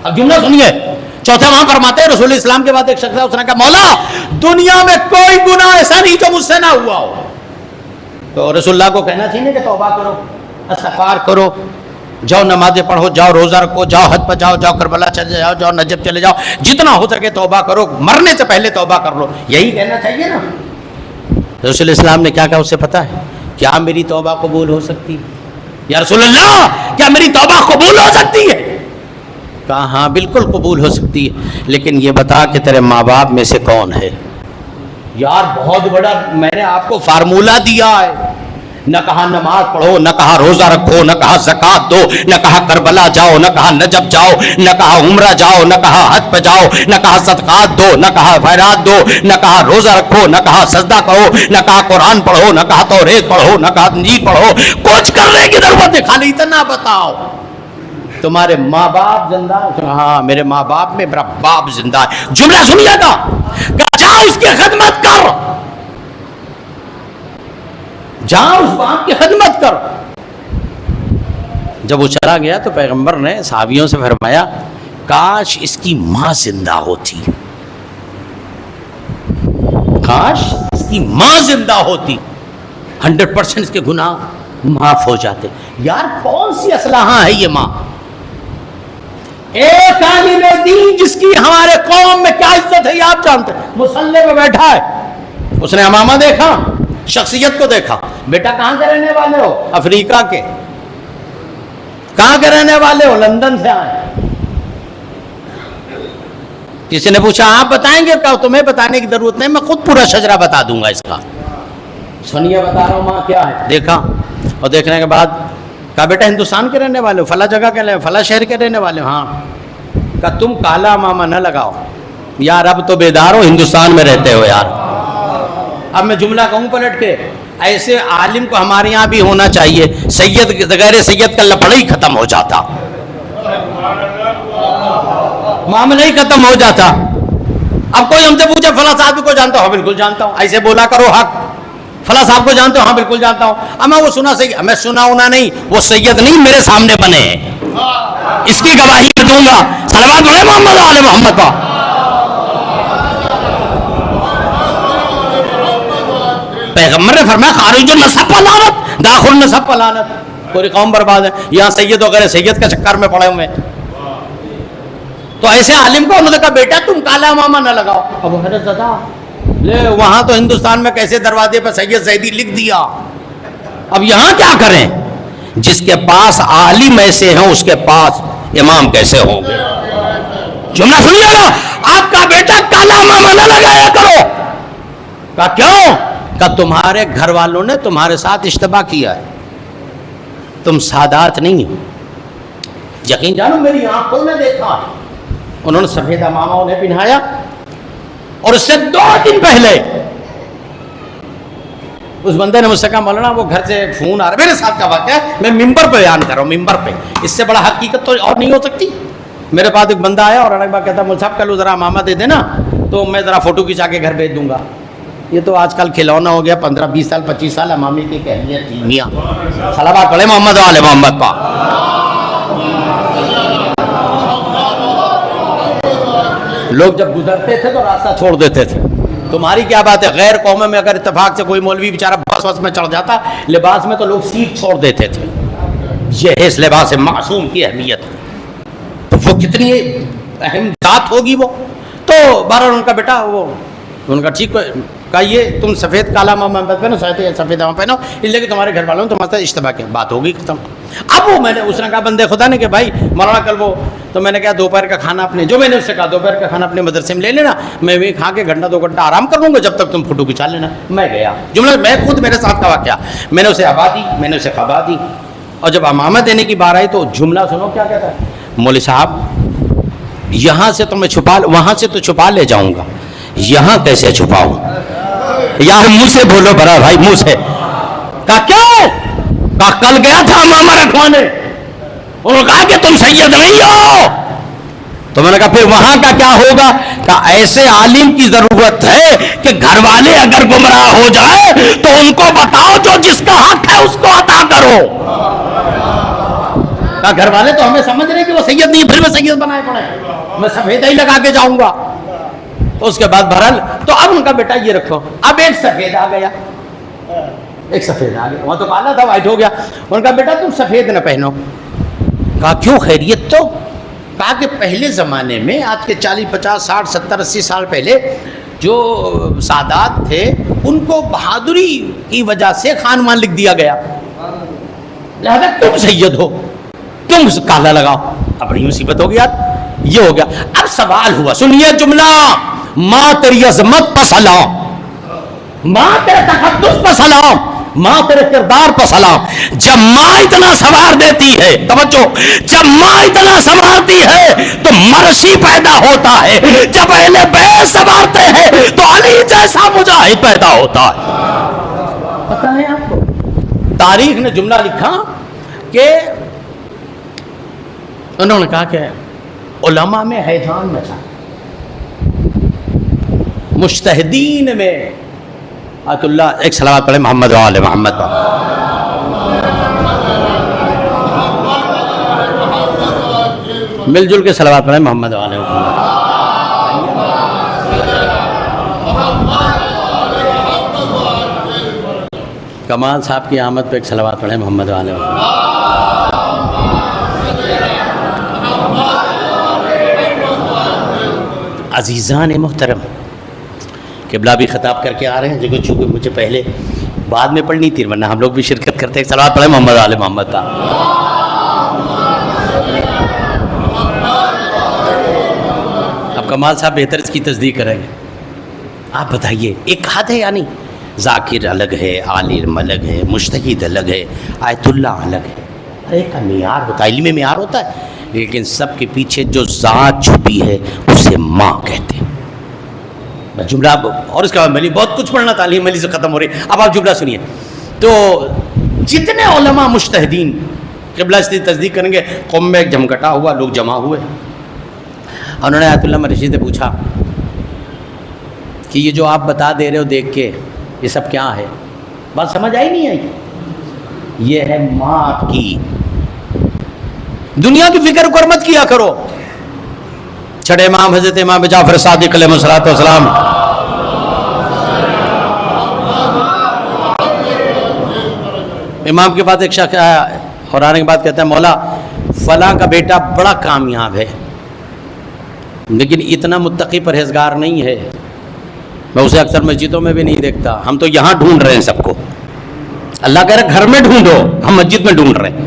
اب جملہ سنیے، چوتھے امام فرماتے ہیں رسول اسلام کے بعد ایک شخص ہے، اس نے کہا مولا دنیا میں کوئی گناہ ایسا نہیں جو مجھ سے نہ ہوا ہو۔ تو رسول اللہ کو کہنا چاہیے کہ توبہ کرو، استغفار کرو، جاؤ نمازیں پڑھو، جاؤ روزہ رکھو، جاؤ حج پر جاؤ، جاؤ کربلا چلے جاؤ، جاؤ نجف چلے جاؤ، جتنا ہو سکے توبہ کرو، مرنے سے پہلے توبہ کر لو، یہی کہنا چاہیے نا۔ رسول اسلام نے کیا کہا، اسے پتا ہے کیا میری توبہ قبول ہو سکتی؟ یا رسول اللہ کیا میری توبہ قبول ہو سکتی ہے؟ کہا ہاں بالکل قبول ہو سکتی ہے، لیکن یہ بتا کہ تیرے ماں باپ میں سے کون ہے؟ یار بہت بڑا میں نے آپ کو فارمولہ دیا ہے، نہ کہا نماز پڑھو، نہ کہا روزہ رکھو، نہ کہا زکات دو، نہ کہا کربلا جاؤ، نہ کہا نجف جاؤ، نہ کہا عمرہ جاؤ، نہ کہا حج پہ جاؤ، نہ کہا صدقات دو، نہ کہا خیرات دو، نہ کہا روزہ رکھو، نہ کہا سجدہ کرو، نہ کہا قرآن پڑھو، نہ کہا توریت پڑھو، نہ کہا انجیل پڑھو. کچھ کرنے کی ضرورت ہے، خالی اتنا بتاؤ تمہارے ماں باپ زندہ ہے؟ ہاں میرے ماں باپ میں میرا باپ زندہ ہے. جملہ سنیے گا کہ جا اس کی خدمت کر، جا اس باپ کی خدمت کر. جب وہ چلا گیا تو پیغمبر نے صحابیوں سے فرمایا کاش اس کی ماں زندہ ہوتی، کاش اس کی ماں زندہ ہوتی، 100% اس کے گناہ معاف ہو جاتے. یار کون سی اسلحہ ہے یہ ماں؟ ایک عالم دین جس کی ہمارے قوم میں کیا عزت ہے یہ آپ جانتے ہیں، مصلی پہ بیٹھا ہے، اس نے امامہ دیکھا، شخصیت کو دیکھا. بیٹا کہاں کے رہنے والے ہو؟ افریقہ کے. کہاں کے رہنے والے ہو؟ لندن سے آئے. کسی نے پوچھا آپ بتائیں گے؟ کہ تمہیں بتانے کی ضرورت نہیں، میں خود پورا شجرہ بتا دوں گا اس کا. سنیے بتا رہا ہوں ماں کیا ہے. دیکھا اور دیکھنے کے بعد کہا بیٹا ہندوستان کے رہنے والے ہو، فلاں جگہ کے رہنے، فلاں شہر کے رہنے والے ہو؟ ہاں. کہا تم کالا ماما نہ لگاؤ یار، اب تو بیدار ہو، ہندوستان میں رہتے ہو یار. اب میں جملہ کہوں پلٹ کے، ایسے عالم کو ہمارے یہاں بھی ہونا چاہیے، سید غیر سید کا لپڑا ہی ختم ہو جاتا، معاملہ ہی ختم ہو جاتا. اب کوئی ہم سے پوچھے فلاں صاحب کو جانتا ہوں؟ بالکل جانتا ہوں. ایسے بولا کرو حق. فلاں صاحب کو جانتے ہو؟ ہاں بالکل جانتا ہوں. اب میں وہ سنا سید، میں سنا ہونا نہیں، وہ سید نہیں میرے سامنے بنے ہیں، اس کی گواہی میں دوں گا. صلوات علی محمد و آل محمد کا. پیغمبر نے فرمایا خارج النسب پر لعنت، داخل النسب پر لعنت. پوری قوم برباد ہے، یہاں سید وغیرہ سید کا چکر میں پڑے ہوئے. تو ایسے عالم کو انہوں نے کہا بیٹا تم کالا ماما نہ لگاؤ. اب حضرت زدہ لے وہاں تو ہندوستان میں کیسے دروازے پہ سید زیدی لکھ دیا، اب یہاں کیا کریں؟ جس کے پاس عالم ایسے ہیں اس کے پاس امام کیسے ہوں گے؟ جملہ سنیے گا. آپ کا بیٹا کالا ماما نہ لگایا کرو. کہا کیوں؟ کہ تمہارے گھر والوں نے تمہارے ساتھ اشتباہ کیا ہے، تم سادات نہیں ہو. یقین جانو میری آنکھوں نے دیکھا. انہوں نے سفید امامہ انہیں پہنایا اور اس سے 2 دن پہلے اس بندے نے مجھ سے کہا مولانا وہ گھر سے فون آ رہا ہے، میرے ساتھ کا واقعہ ہے، میں ممبر پہ بیان کر رہا ہوں، ممبر پہ. اس سے بڑا حقیقت تو اور نہیں ہو سکتی. میرے پاس ایک بندہ آیا اور ایک بار کہتا مول صاحب کل ذرا امامہ دے دینا تو میں ذرا فوٹو کھینچا کے گھر بھیج دوں گا. یہ تو آج کل کھلونا ہو گیا، 15 20 سال 25 سال امامی کی اہمیت تھی. میاں صلوات پڑھے محمد و آل محمد پا. لوگ جب گزرتے تھے تو راستہ چھوڑ دیتے تھے. تمہاری کیا بات ہے، غیر قوموں میں اگر اتفاق سے کوئی مولوی بیچارہ بس میں چڑھ جاتا لباس میں تو لوگ سیٹ چھوڑ دیتے تھے. یہ ہے اس لباس معصوم کی اہمیت. تو وہ کتنی اہم ذات ہوگی وہ. تو بہرحال ان کا بیٹا وہ ان کا ٹھیک کہا یہ تم سفید کالا ماما پہنو، سفید امام پہنو، اس لیے کہ تمہارے گھر والوں نے تمہارے ساتھ اشتباہ کیا. بات ہوگی ختم. اب وہ میں نے اس نے کہا بندے خدا نے کہ بھائی مولانا کل وہ، تو میں نے کہا دوپہر کا کھانا اپنے، جو میں نے اس سے کہا دوپہر کا کھانا اپنے مدرسے میں لے لینا، میں بھی کھا کے گھنٹہ 2 گھنٹہ آرام کر لوں گا جب تک تم فوٹو کھنچا لینا. میں گیا. جملہ میں خود میرے ساتھ کا واقعہ، میں نے اسے آبا دی، میں نے اسے خبا دی. اور جب امامہ دینے کی بار آئی تو جملہ سنو کیا کہتا ہے. مولوی صاحب یہاں سے تو میں چھپا، وہاں سے تو چھپا لے جاؤں گا، یہاں کیسے چھپاؤں؟ یار منہ سے بولو بڑا بھائی، منہ سے. کہا کیوں؟ کہا کل گیا تھا امامہ رکھوانے، انہوں نے کہا کہ تم سید نہیں ہو. تو میں نے کہا پھر وہاں کا کیا ہوگا؟ کہ ایسے عالم کی ضرورت ہے کہ گھر والے اگر گمراہ ہو جائے تو ان کو بتاؤ، جو جس کا حق ہے اس کو عطا کرو. کہا گھر والے تو ہمیں سمجھ رہے کہ وہ سید نہیں، پھر میں سید بنائے پڑے، میں سفید ہی لگا کے جاؤں گا. تو اس کے بعد بہرحال تو اب ان کا بیٹا یہ رکھو. اب ایک سفید آ گیا، ایک سفید آ گیا، وہاں تو کالا تھا وائٹ ہو گیا. ان کا بیٹا تم سفید نہ پہنو. کہا کیوں خیریت؟ تو کہا کہ پہلے زمانے میں آج کے 40 50 60 70 80 سال پہلے جو سادات تھے ان کو بہادری کی وجہ سے خانمان لکھ دیا گیا، لہذا تم سید ہو، تم کالا لگاؤ. اب بڑی مصیبت ہو گیا، یہ ہو گیا. اب سوال ہوا، سنیے جملہ، ماں تیری عظمت پر سلام، ماں تیرے تقدس پر سلام، ماں تیرے کردار پر سلام. جب ماں اتنا سنوار دیتی ہے، توجہ، جب ماں اتنا سنوارتی ہے تو مرثی پیدا ہوتا ہے. جب اہل بیت سنوارتے ہیں تو علی جیسا مجاہد پیدا ہوتا ہے. پتہ ہے آپ کو تاریخ نے جملہ لکھا کہ انہوں نے کہا کہ علماء میں حیران مچا، مجتہدین میں آیت اللہ. ایک صلوات پڑھے محمد و آل محمد پر. مل جل کے صلوات پڑھے محمد و آل محمد. کمال صاحب کی آمد پہ ایک صلوات پڑھے محمد و آل محمد. عزیزان محترم، قبلہ بھی خطاب کر کے آ رہے ہیں، جو چونکہ مجھے پہلے بعد میں پڑھنی تھی، ورنہ ہم لوگ بھی شرکت کرتے ہیں. صلوات پڑھے محمد علیہ محمد کا. اب کمال صاحب بہتر اس کی تصدیق کریں گے. آپ بتائیے، ایک حد ہے، یعنی ذاکر الگ ہے، عالم الگ ہے، مجتہد الگ ہے، آیت اللہ الگ ہے. ایک کا معیار ہوتا ہے، علم معیار ہوتا ہے، لیکن سب کے پیچھے جو ذات چھپی ہے اسے ماں کہتے ہیں. جملہ اور اس کا میں بہت کچھ پڑھنا، تعلیم علی سے ختم ہو رہی. اب آپ جملہ سنیے. تو جتنے علماء مجتہدین قبلہ اس کی تصدیق کریں گے. قوم میں ایک جھمگٹا ہوا، لوگ جمع ہوئے. انہوں نے آیت اللہ رشید سے پوچھا کہ یہ جو آپ بتا دے رہے ہو دیکھ کے، یہ سب کیا ہے؟ بات سمجھ آئی نہیں آئی؟ یہ ہے ماں آپ کی. دنیا کی فکر کو مت کیا کرو. چھڑے امام حضرت امام جعفر صادق علیہ الصلوۃ والسلام امام کے بعد ایک شخص آیا اور آنے کے بعد کہتا ہے مولا فلاں کا بیٹا بڑا کامیاب ہے لیکن اتنا متقی پرہیزگار نہیں ہے، میں اسے اکثر مسجدوں میں بھی نہیں دیکھتا. ہم تو یہاں ڈھونڈ رہے ہیں سب کو. اللہ کہہ رہے گھر میں ڈھونڈو، ہم مسجد میں ڈھونڈ رہے ہیں.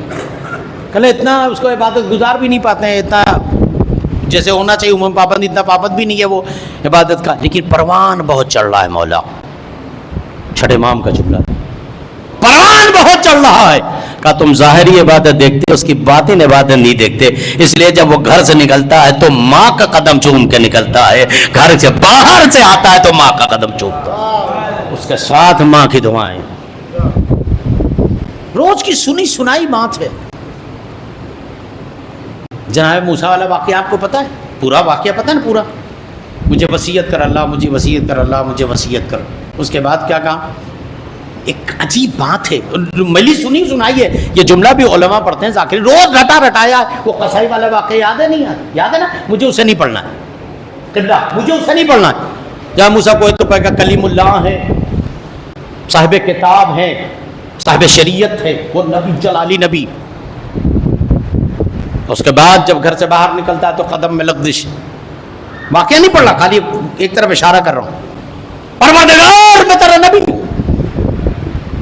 کہلے اتنا اس کو عبادت گزار بھی نہیں پاتے ہیں، اتنا جیسے ہونا چاہیے عموم پابند، اتنا پابند بھی نہیں ہے وہ عبادت کا، لیکن پروان بہت چڑھ رہا ہے مولا. چھٹے امام کا جملہ، پروان بہت چڑھ رہا ہے. کہا تم ظاہری عبادت دیکھتے، اس کی باطن عبادت نہیں دیکھتے. اس لیے جب وہ گھر سے نکلتا ہے تو ماں کا قدم چوم کے نکلتا ہے، گھر سے باہر سے آتا ہے تو ماں کا قدم چومتا ہے، اس کے ساتھ ماں کی دعائیں. روز کی سنی سنائی بات ہے. جناب موسیٰ والا واقعہ آپ کو پتہ ہے؟ پورا واقعہ پتہ ہے نا پورا؟ مجھے وصیت کر اللہ، مجھے وصیت کر اللہ، مجھے وصیت کر. اس کے بعد کیا کہا؟ ایک عجیب بات ہے، ملی سنی سنائی ہے. یہ جملہ بھی علماء پڑھتے ہیں، ذاکر روز رٹا رٹایا. وہ قصائی والا واقعہ یاد ہے؟ نہیں یاد ہے نا؟ مجھے اسے نہیں پڑھنا ہے قبلہ، مجھے اسے نہیں پڑھنا ہے. جہاں موسیٰ کو تو کہا کلیم اللہ ہے، صاحب کتاب ہے، صاحب شریعت ہے، وہ نبی جلالی نبی. اس کے بعد جب گھر سے باہر نکلتا ہے تو قدم میں لغزش. واقعہ نہیں پڑھنا، خالی ایک طرف اشارہ کر رہا ہوں. پروردگار میں تیرا نبی ہوں،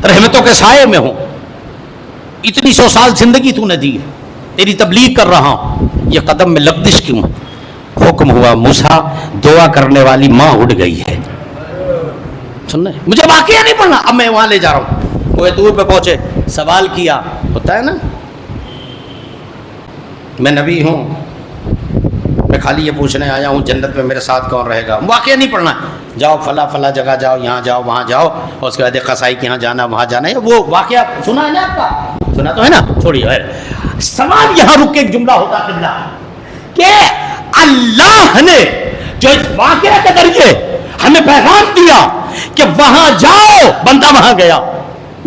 رحمتوں کے سائے میں ہوں، اتنی 100 سال زندگی تو نے دی، تیری تبلیغ کر رہا ہوں، یہ قدم میں لغزش کیوں؟ حکم ہوا موسیٰ دعا کرنے والی ماں اٹھ گئی ہے. سننا مجھے واقعہ نہیں پڑھنا. اب میں وہاں لے جا رہا ہوں. وہ دور پہ پہنچے، سوال کیا، ہوتا ہے نا میں نبی ہوں، میں خالی یہ پوچھنے آیا ہوں جنت میں میرے ساتھ کون رہے گا. واقعہ نہیں پڑھنا. جاؤ فلاں فلاں جگہ جاؤ، یہاں جاؤ، وہاں جاؤ، اور اس کے بعد قصائی کے یہاں جانا، وہاں جانا ہے. وہ واقعہ سنا ہے نا آپ کا؟ سنا تو ہے نا؟ چھوڑیے. سوال یہاں رک کے ایک جملہ ہوتا ہے کہ اللہ نے جو اس واقعہ کے ذریعے ہمیں پیغام دیا کہ وہاں جاؤ، بندہ وہاں گیا،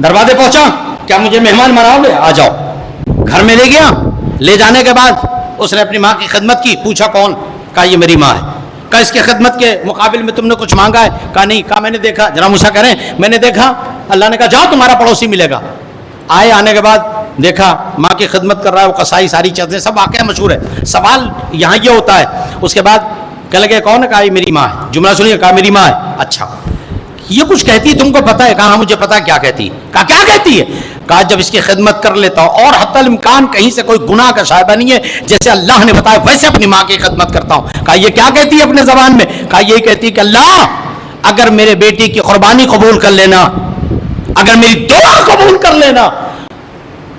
دروازے پہنچا، کیا مجھے مہمان مناؤ گے؟ آ جاؤ. گھر میں لے گیا، لے جانے کے بعد اس نے اپنی ماں کی خدمت کی. پوچھا کون؟ کہا یہ میری ماں ہے. کہا اس کی خدمت کے مقابل میں تم نے کچھ مانگا ہے؟ کہا نہیں. کہا میں نے دیکھا، جناب موسیٰ کہہ رہے ہیں میں نے دیکھا. اللہ نے کہا جاؤ تمہارا پڑوسی ملے گا. آئے، آنے کے بعد دیکھا ماں کی خدمت کر رہا ہے، وہ قصائی ساری چیزیں، سب واقعہ مشہور ہے. سوال یہاں یہ ہوتا ہے. اس کے بعد کہنے لگے کون ہے؟ کہا یہ میری ماں ہے. جملہ سنیے. کہا میری ماں ہے. اچھا یہ کچھ کہتی ہے تم کو پتہ ہے؟ کہا مجھے پتہ ہے کیا کہتی ہے. کہا کیا کہتی ہے؟ کہا جب اس کی خدمت کر لیتا ہوں اور حتی الامکان کہیں سے کوئی گناہ کا شائبہ نہیں ہے، جیسے اللہ نے بتایا ویسے اپنی ماں کی خدمت کرتا ہوں. کہا یہ کیا کہتی ہے اپنے زبان میں؟ کہا یہی کہتی ہے کہ اللہ اگر میرے بیٹی کی قربانی قبول کر لینا، اگر میری دعا قبول کر لینا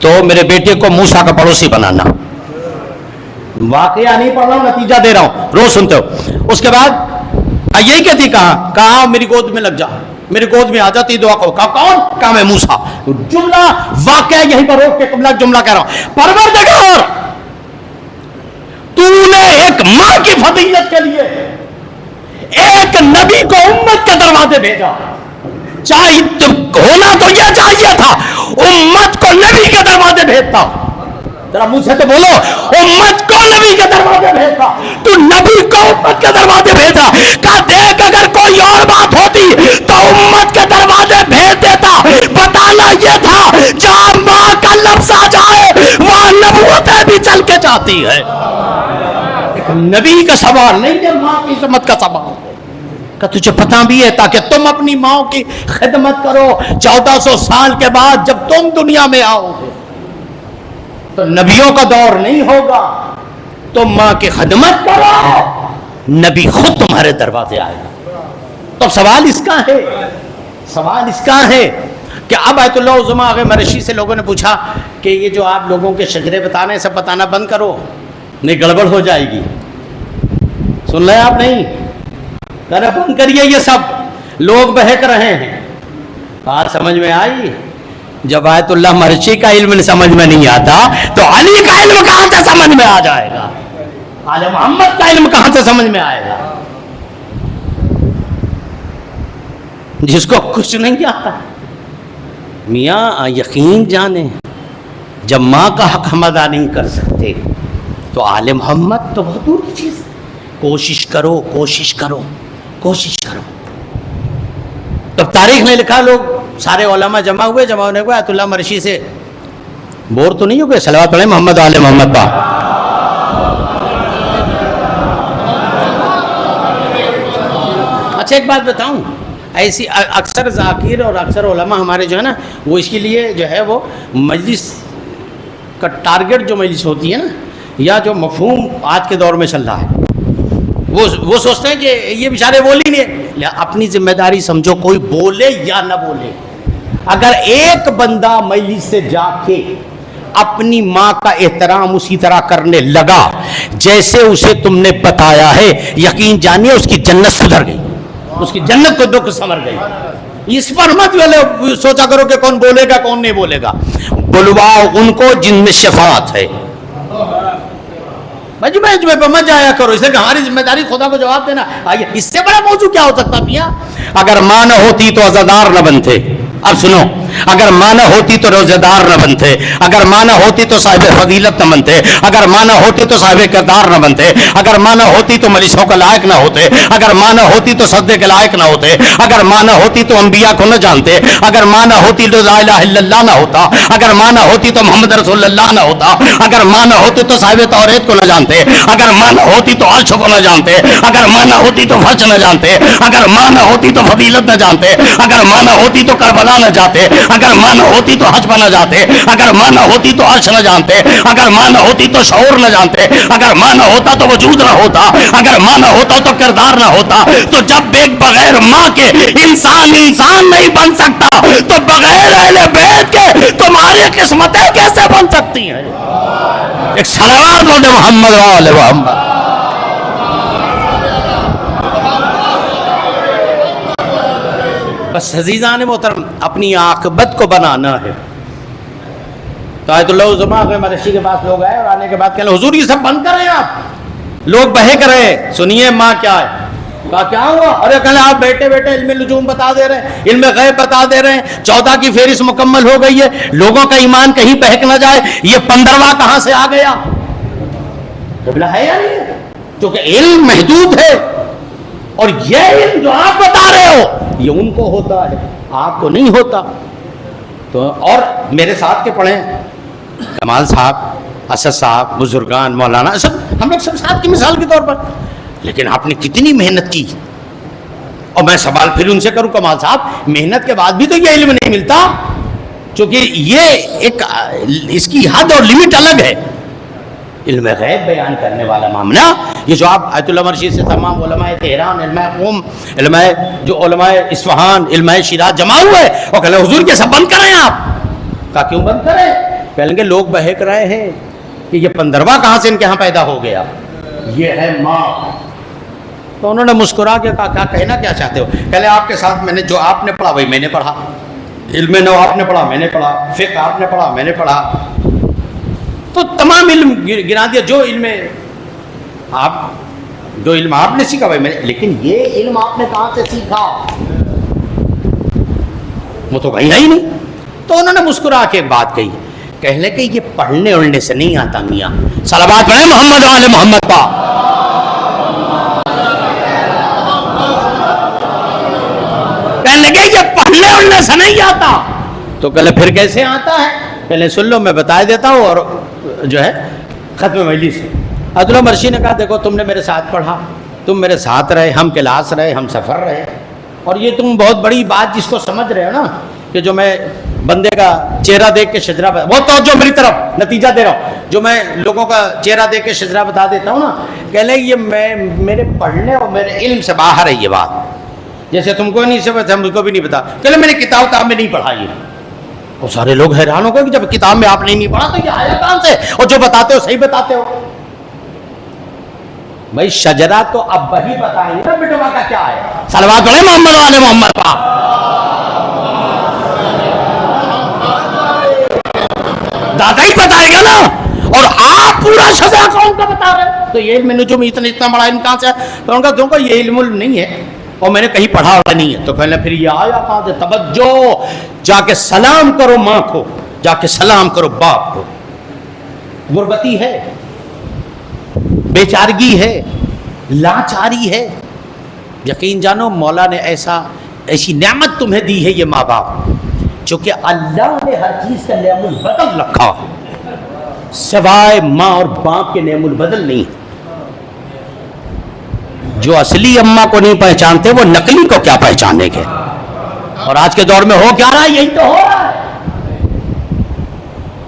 تو میرے بیٹے کو موسیٰ کا پڑوسی بنانا. واقعہ نہیں پڑھ رہا ہوں، نتیجہ دے رہا ہوں، روز سنتے ہو. اس کے بعد یہی کہتی کہا میری گود میں لگ جا، میری گود میں آ جاتی دعا کو. کہا کون؟ کہا میں موسیٰ. جملہ واقعہ یہیں پر روک کے قبلہ جملہ کہہ رہا ہوں. پروردگار تو نے ایک ماں کی فضیلت کے لیے ایک نبی کو امت کے دروازے بھیجا. چاہیے ہونا تو یہ چاہیے تھا امت کو نبی کے دروازے بھیجتا. ذرا منہ سے تو بولو، امت کو نبی کے دروازے بھیجتا. تو نبی کو امت کے دروازے بھیجا. کہا دیکھ اگر کوئی اور بات ہوتی تو امت کے دروازے بھیج دیتا. بتانا یہ تھا جہاں ماں کا لفظ آ جائے وہاں نبوتیں بھی چل کے جاتی ہے. نبی کا سوال نہیں ہے، ماں کی عظمت کا سوال ہے. کہ تجھے پتہ بھی ہے تاکہ تم اپنی ماں کی خدمت کرو. 1400 سال کے بعد جب تم دنیا میں آؤ گے تو نبیوں کا دور نہیں ہوگا. تم ماں کی خدمت کرو، نبی خود تمہارے دروازے آئے گا. تو سوال اس کا ہے، سوال اس کا ہے کہ اب آیت اللہ عظمیٰ مرشی سے لوگوں نے پوچھا کہ یہ جو آپ لوگوں کے شجرے بتانے سب بتانا بند کرو، نہیں گڑبڑ ہو جائے گی. سن لیں آپ؟ نہیں ذرا بند کریے، یہ سب لوگ بہک رہے ہیں. بات سمجھ میں آئی؟ جب آیت اللہ مرشی کا علم سمجھ میں نہیں آتا تو علی کا علم کہاں سے سمجھ میں آ جائے گا؟ آل محمد کا علم کہاں سے سمجھ میں آئے گا؟ جس کو کچھ نہیں آتا. میاں یقین جانے جب ماں کا حق ہم ادا نہیں کر سکتے تو آل محمد تو بہت دور کی چیز ہے. کوشش کرو، کوشش کرو، کوشش کرو. تب تاریخ نے لکھا، لوگ سارے علماء جمع ہوئے کو آیت اللہ مرشی سے بور تو نہیں ہو گئے؟ صلوات پڑھیں محمد آل محمد پا. اچھا ایک بات بتاؤں، ایسی اکثر ذاکر اور اکثر علماء ہمارے جو ہے نا وہ اس کے لیے جو ہے وہ مجلس کا ٹارگٹ جو مجلس ہوتی ہے نا یا جو مفہوم آج کے دور میں چل رہا ہے وہ سوچتے ہیں کہ یہ بیچارے بول ہی نہیں. اپنی ذمہ داری سمجھو، کوئی بولے یا نہ بولے. اگر ایک بندہ مجلس سے جا کے اپنی ماں کا احترام اسی طرح کرنے لگا جیسے اسے تم نے بتایا ہے، یقین جانیے اس کی جنت سدھر گئی، اس کی جنت کو دکھ سمر گئی. اس پر مت سوچا کرو کہ کون بولے گا کون نہیں بولے گا. بلواؤ ان کو جن میں شفاعت ہے. مجمع پہ مت جایا کرو، اس لیے کہ ہماری ذمہ داری خدا کو جواب دینا. آئیے اس سے بڑا موضوع کیا ہو سکتا میاں؟ اگر ماں نہ ہوتی تو عزادار نہ بنتے. اب سنو، اگر ماں نہ ہوتی تو روزے دار نہ بنتے، اگر ماں نہ ہوتی تو صاحب فضیلت نہ بنتے، اگر ماں نہ ہوتی تو صاحب کردار نہ بنتے، اگر ماں نہ ہوتی تو مجلسوں کا لائق نہ ہوتے، اگر ماں نہ ہوتی تو سجدے کے لائق نہ ہوتے، اگر ماں نہ ہوتی تو انبیاء کو نہ جانتے، اگر ماں نہ ہوتی تو لا الہ الا اللہ نہ ہوتا، اگر ماں نہ ہوتی تو محمد رسول اللہ نہ ہوتا، اگر ماں نہ ہوتی تو صاحب توریت کو نہ جانتے، اگر ماں نہ ہوتی تو عرش کو نہ جانتے، اگر ماں نہ ہوتی تو فرش نہ جانتے، اگر ماں نہ ہوتی تو فضیلت نہ جانتے، اگر ماں نہ ہوتی تو کربلا نہ جاتے، اگر ماں نہ ہوتی تو حج نہ جاتے، اگر ماں نہ ہوتی تو عرش نہ جانتے، اگر ماں نہ ہوتی تو شعور نہ جانتے، اگر ماں نہ ہوتا تو وجود نہ ہوتا، اگر ماں نہ ہوتا تو کردار نہ ہوتا. تو جب ایک بغیر ماں کے انسان نہیں بن سکتا تو بغیر اہل بیت کے تمہاری قسمتیں کیسے بن سکتی ہیں؟ ایک صلوات بول دے محمد و آل محمد. بس عزیزان محترم اپنی عاقبت کو بنانا ہے. تو آیت اللہ عظمیٰ مرشی کے پاس لوگ آئے اور آنے کے بعد کہنے حضور یہ سب بند کریں آپ. لوگ بہک رہے، سنیے ماں کیا ہے. کہا کیا ہوا؟ ارے کہنے آپ بیٹے بیٹے علم نجوم بتا دے رہے ہیں، علم غیب بتا دے رہے ہیں، 14 کی فہرست مکمل ہو گئی ہے، لوگوں کا ایمان کہیں بہک نہ جائے. یہ 15واں کہاں سے آ گیا؟ ہے یا نہیں؟ کیونکہ علم محدود ہے اور یہ علم جو آپ بتا رہے ہو یہ ان کو ہوتا ہے، آپ کو نہیں ہوتا. تو اور میرے ساتھ کے پڑھیں کمال صاحب، اسد صاحب، بزرگان، مولانا، سب ہم لوگ سب ساتھ کی مثال کے طور پر. لیکن آپ نے کتنی محنت کی. اور میں سوال پھر ان سے کروں کمال صاحب، محنت کے بعد بھی تو یہ علم نہیں ملتا، چونکہ یہ ایک اس کی حد اور لمٹ الگ ہے. علم غیب بیان کرنے والا معاملہ یہ جو آپ آیت اللہ مرشید سے تمام علماء تہران، علماء قوم، علماء جو علماء اصفہان، علماء شیراز جمع ہوئے اور کہہ لیں حضور کے سب بند کریں آپ. کہا کیوں بند کریں؟ کہیں گے لوگ بہک رہے ہیں کہ یہ 15واں کہاں سے ان کے ہاں پیدا ہو گیا، یہ ہے ماں. تو انہوں نے مسکرا کے کہا کیا کہنا کیا چاہتے ہو؟ کہہ لیں آپ کے ساتھ میں نے جو آپ نے پڑھا وہی میں نے پڑھا، علم نو آپ نے پڑھا میں نے پڑھا، فقہ آپ نے پڑھا میں نے پڑھا. تو تمام علم گنا دیا، جو علم آپ نے سیکھا بھائی میں نے. لیکن یہ علم آپ نے کہاں سے سیکھا؟ وہ تو کہیں ہے ہی نہیں. تو انہوں نے مسکرا کے ایک بات کہی، کہنے کہ یہ پڑھنے اڑنے سے نہیں آتا میاں. صلوات پڑھیں محمد وعلی محمد پا. کہنے کہ یہ پڑھنے اڑنے سے نہیں آتا. تو کہلے پھر کیسے آتا ہے؟ پہلے سن لو میں بتا دیتا ہوں. اور جو ہے ختم مجلس عبداللہ مرشی نے کہا دیکھو تم نے میرے ساتھ پڑھا، تم میرے ساتھ رہے، ہم کلاس رہے، ہم سفر رہے، اور یہ تم بہت بڑی بات جس کو سمجھ رہے ہو نا کہ جو میں بندے کا چہرہ دیکھ کے شجرہ بتا، وہ توجہ میری طرف نتیجہ دے رہا ہوں، جو میں لوگوں کا چہرہ دیکھ کے شجرہ بتا دیتا ہوں نا، کہہ لیں یہ میں میرے پڑھنے اور میرے علم سے باہر ہے یہ بات. جیسے تم کو نہیں سمجھتا مجھ کو بھی نہیں پتا. کہ میں نے کتاب میں نہیں پڑھا. یہ اور سارے لوگ حیران ہو گئے کہ جب کتاب میں آپ نے نہیں پڑھا تو یہ آیا کہاں سے؟ اور جو بتاتے ہو صحیح بتاتے ہو. بھائی شجرہ تو اب وہی بتائیں گے نا بٹوا کا کیا ہے. صلوات پڑھیں محمد والے محمد پا. دادا ہی بتائے گا نا. اور آپ پورا شجرہ کون کا بتا رہے ہیں؟ تو یہ میں نے جو اتنا بڑا علم کہاں سے ہے؟ تو ان کا کیوں کہ یہ علم نہیں ہے اور میں نے کہیں پڑھا ہوا نہیں ہے. تو کہنے پھر یہ آیا کہاں سے؟ توجہ، جا کے سلام کرو ماں کو، جا کے سلام کرو باپ کو. غربتی ہے، بیچارگی ہے، لاچاری ہے. یقین جانو مولا نے ایسی نعمت تمہیں دی ہے یہ ماں باپ، چونکہ اللہ نے ہر چیز کا نعم البدل رکھا سوائے ماں اور باپ کے نعم البدل نہیں. جو اصلی اماں کو نہیں پہچانتے وہ نقلی کو کیا پہچانے گے. اور آج کے دور میں ہو کیا رہا ہے؟ یہی تو ہو رہا ہے.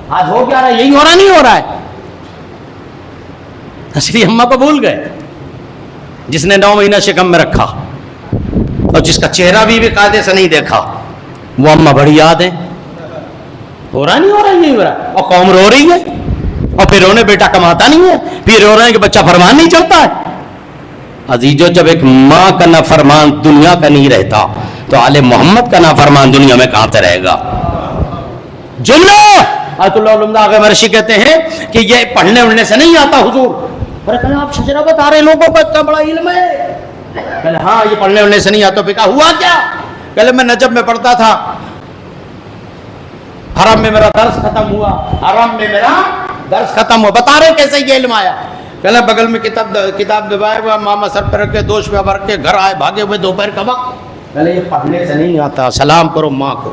آج ہو کیا رہا ہے؟ یہی ہو رہا نہیں ہو رہا ہے. اصلی اماں کو بھول گئے، جس نے 9 مہینہ شکم میں رکھا اور جس کا چہرہ بھی قاعدے سے نہیں دیکھا، وہ اماں بڑی یاد ہے. ہو رہا نہیں ہو رہا، یہی ہو رہا ہے. اور قوم رو رہی ہے اور پھر رونے بیٹا کماتا نہیں ہے، پھر رو رہے ہیں کہ بچہ فرمان نہیں چلتا ہے. عزیزو جب ایک ماں کا نافرمان دنیا کا نہیں رہتا تو آل محمد کا نافرمان دنیا میں کہاں سے رہے گا. جملہ آیت اللہ علمدہ آگے مرشی کہتے ہیں کہ یہ پڑھنے اڑنے سے نہیں آتا حضور. اور کہا آپ شجرہ بتا رہے لوگوں کو اتنا بڑا علم ہے. کہا ہاں یہ پڑھنے اڑنے سے نہیں آتا. پھر کہا ہوا کیا؟ کہا میں نجب میں پڑھتا تھا، حرم میں میرا درس ختم ہوا، حرم میں میرا درس ختم ہوا. بتا رہے کیسے یہ علم آیا. کہنا بغل میں کتاب دبائے ہوا، ماما سر پہ رکھ کے دوش پہ بھر کے گھر آئے بھاگے ہوئے دوپہر کا وقت. کہنا یہ پڑھنے سے نہیں آتا، سلام کرو ماں کو.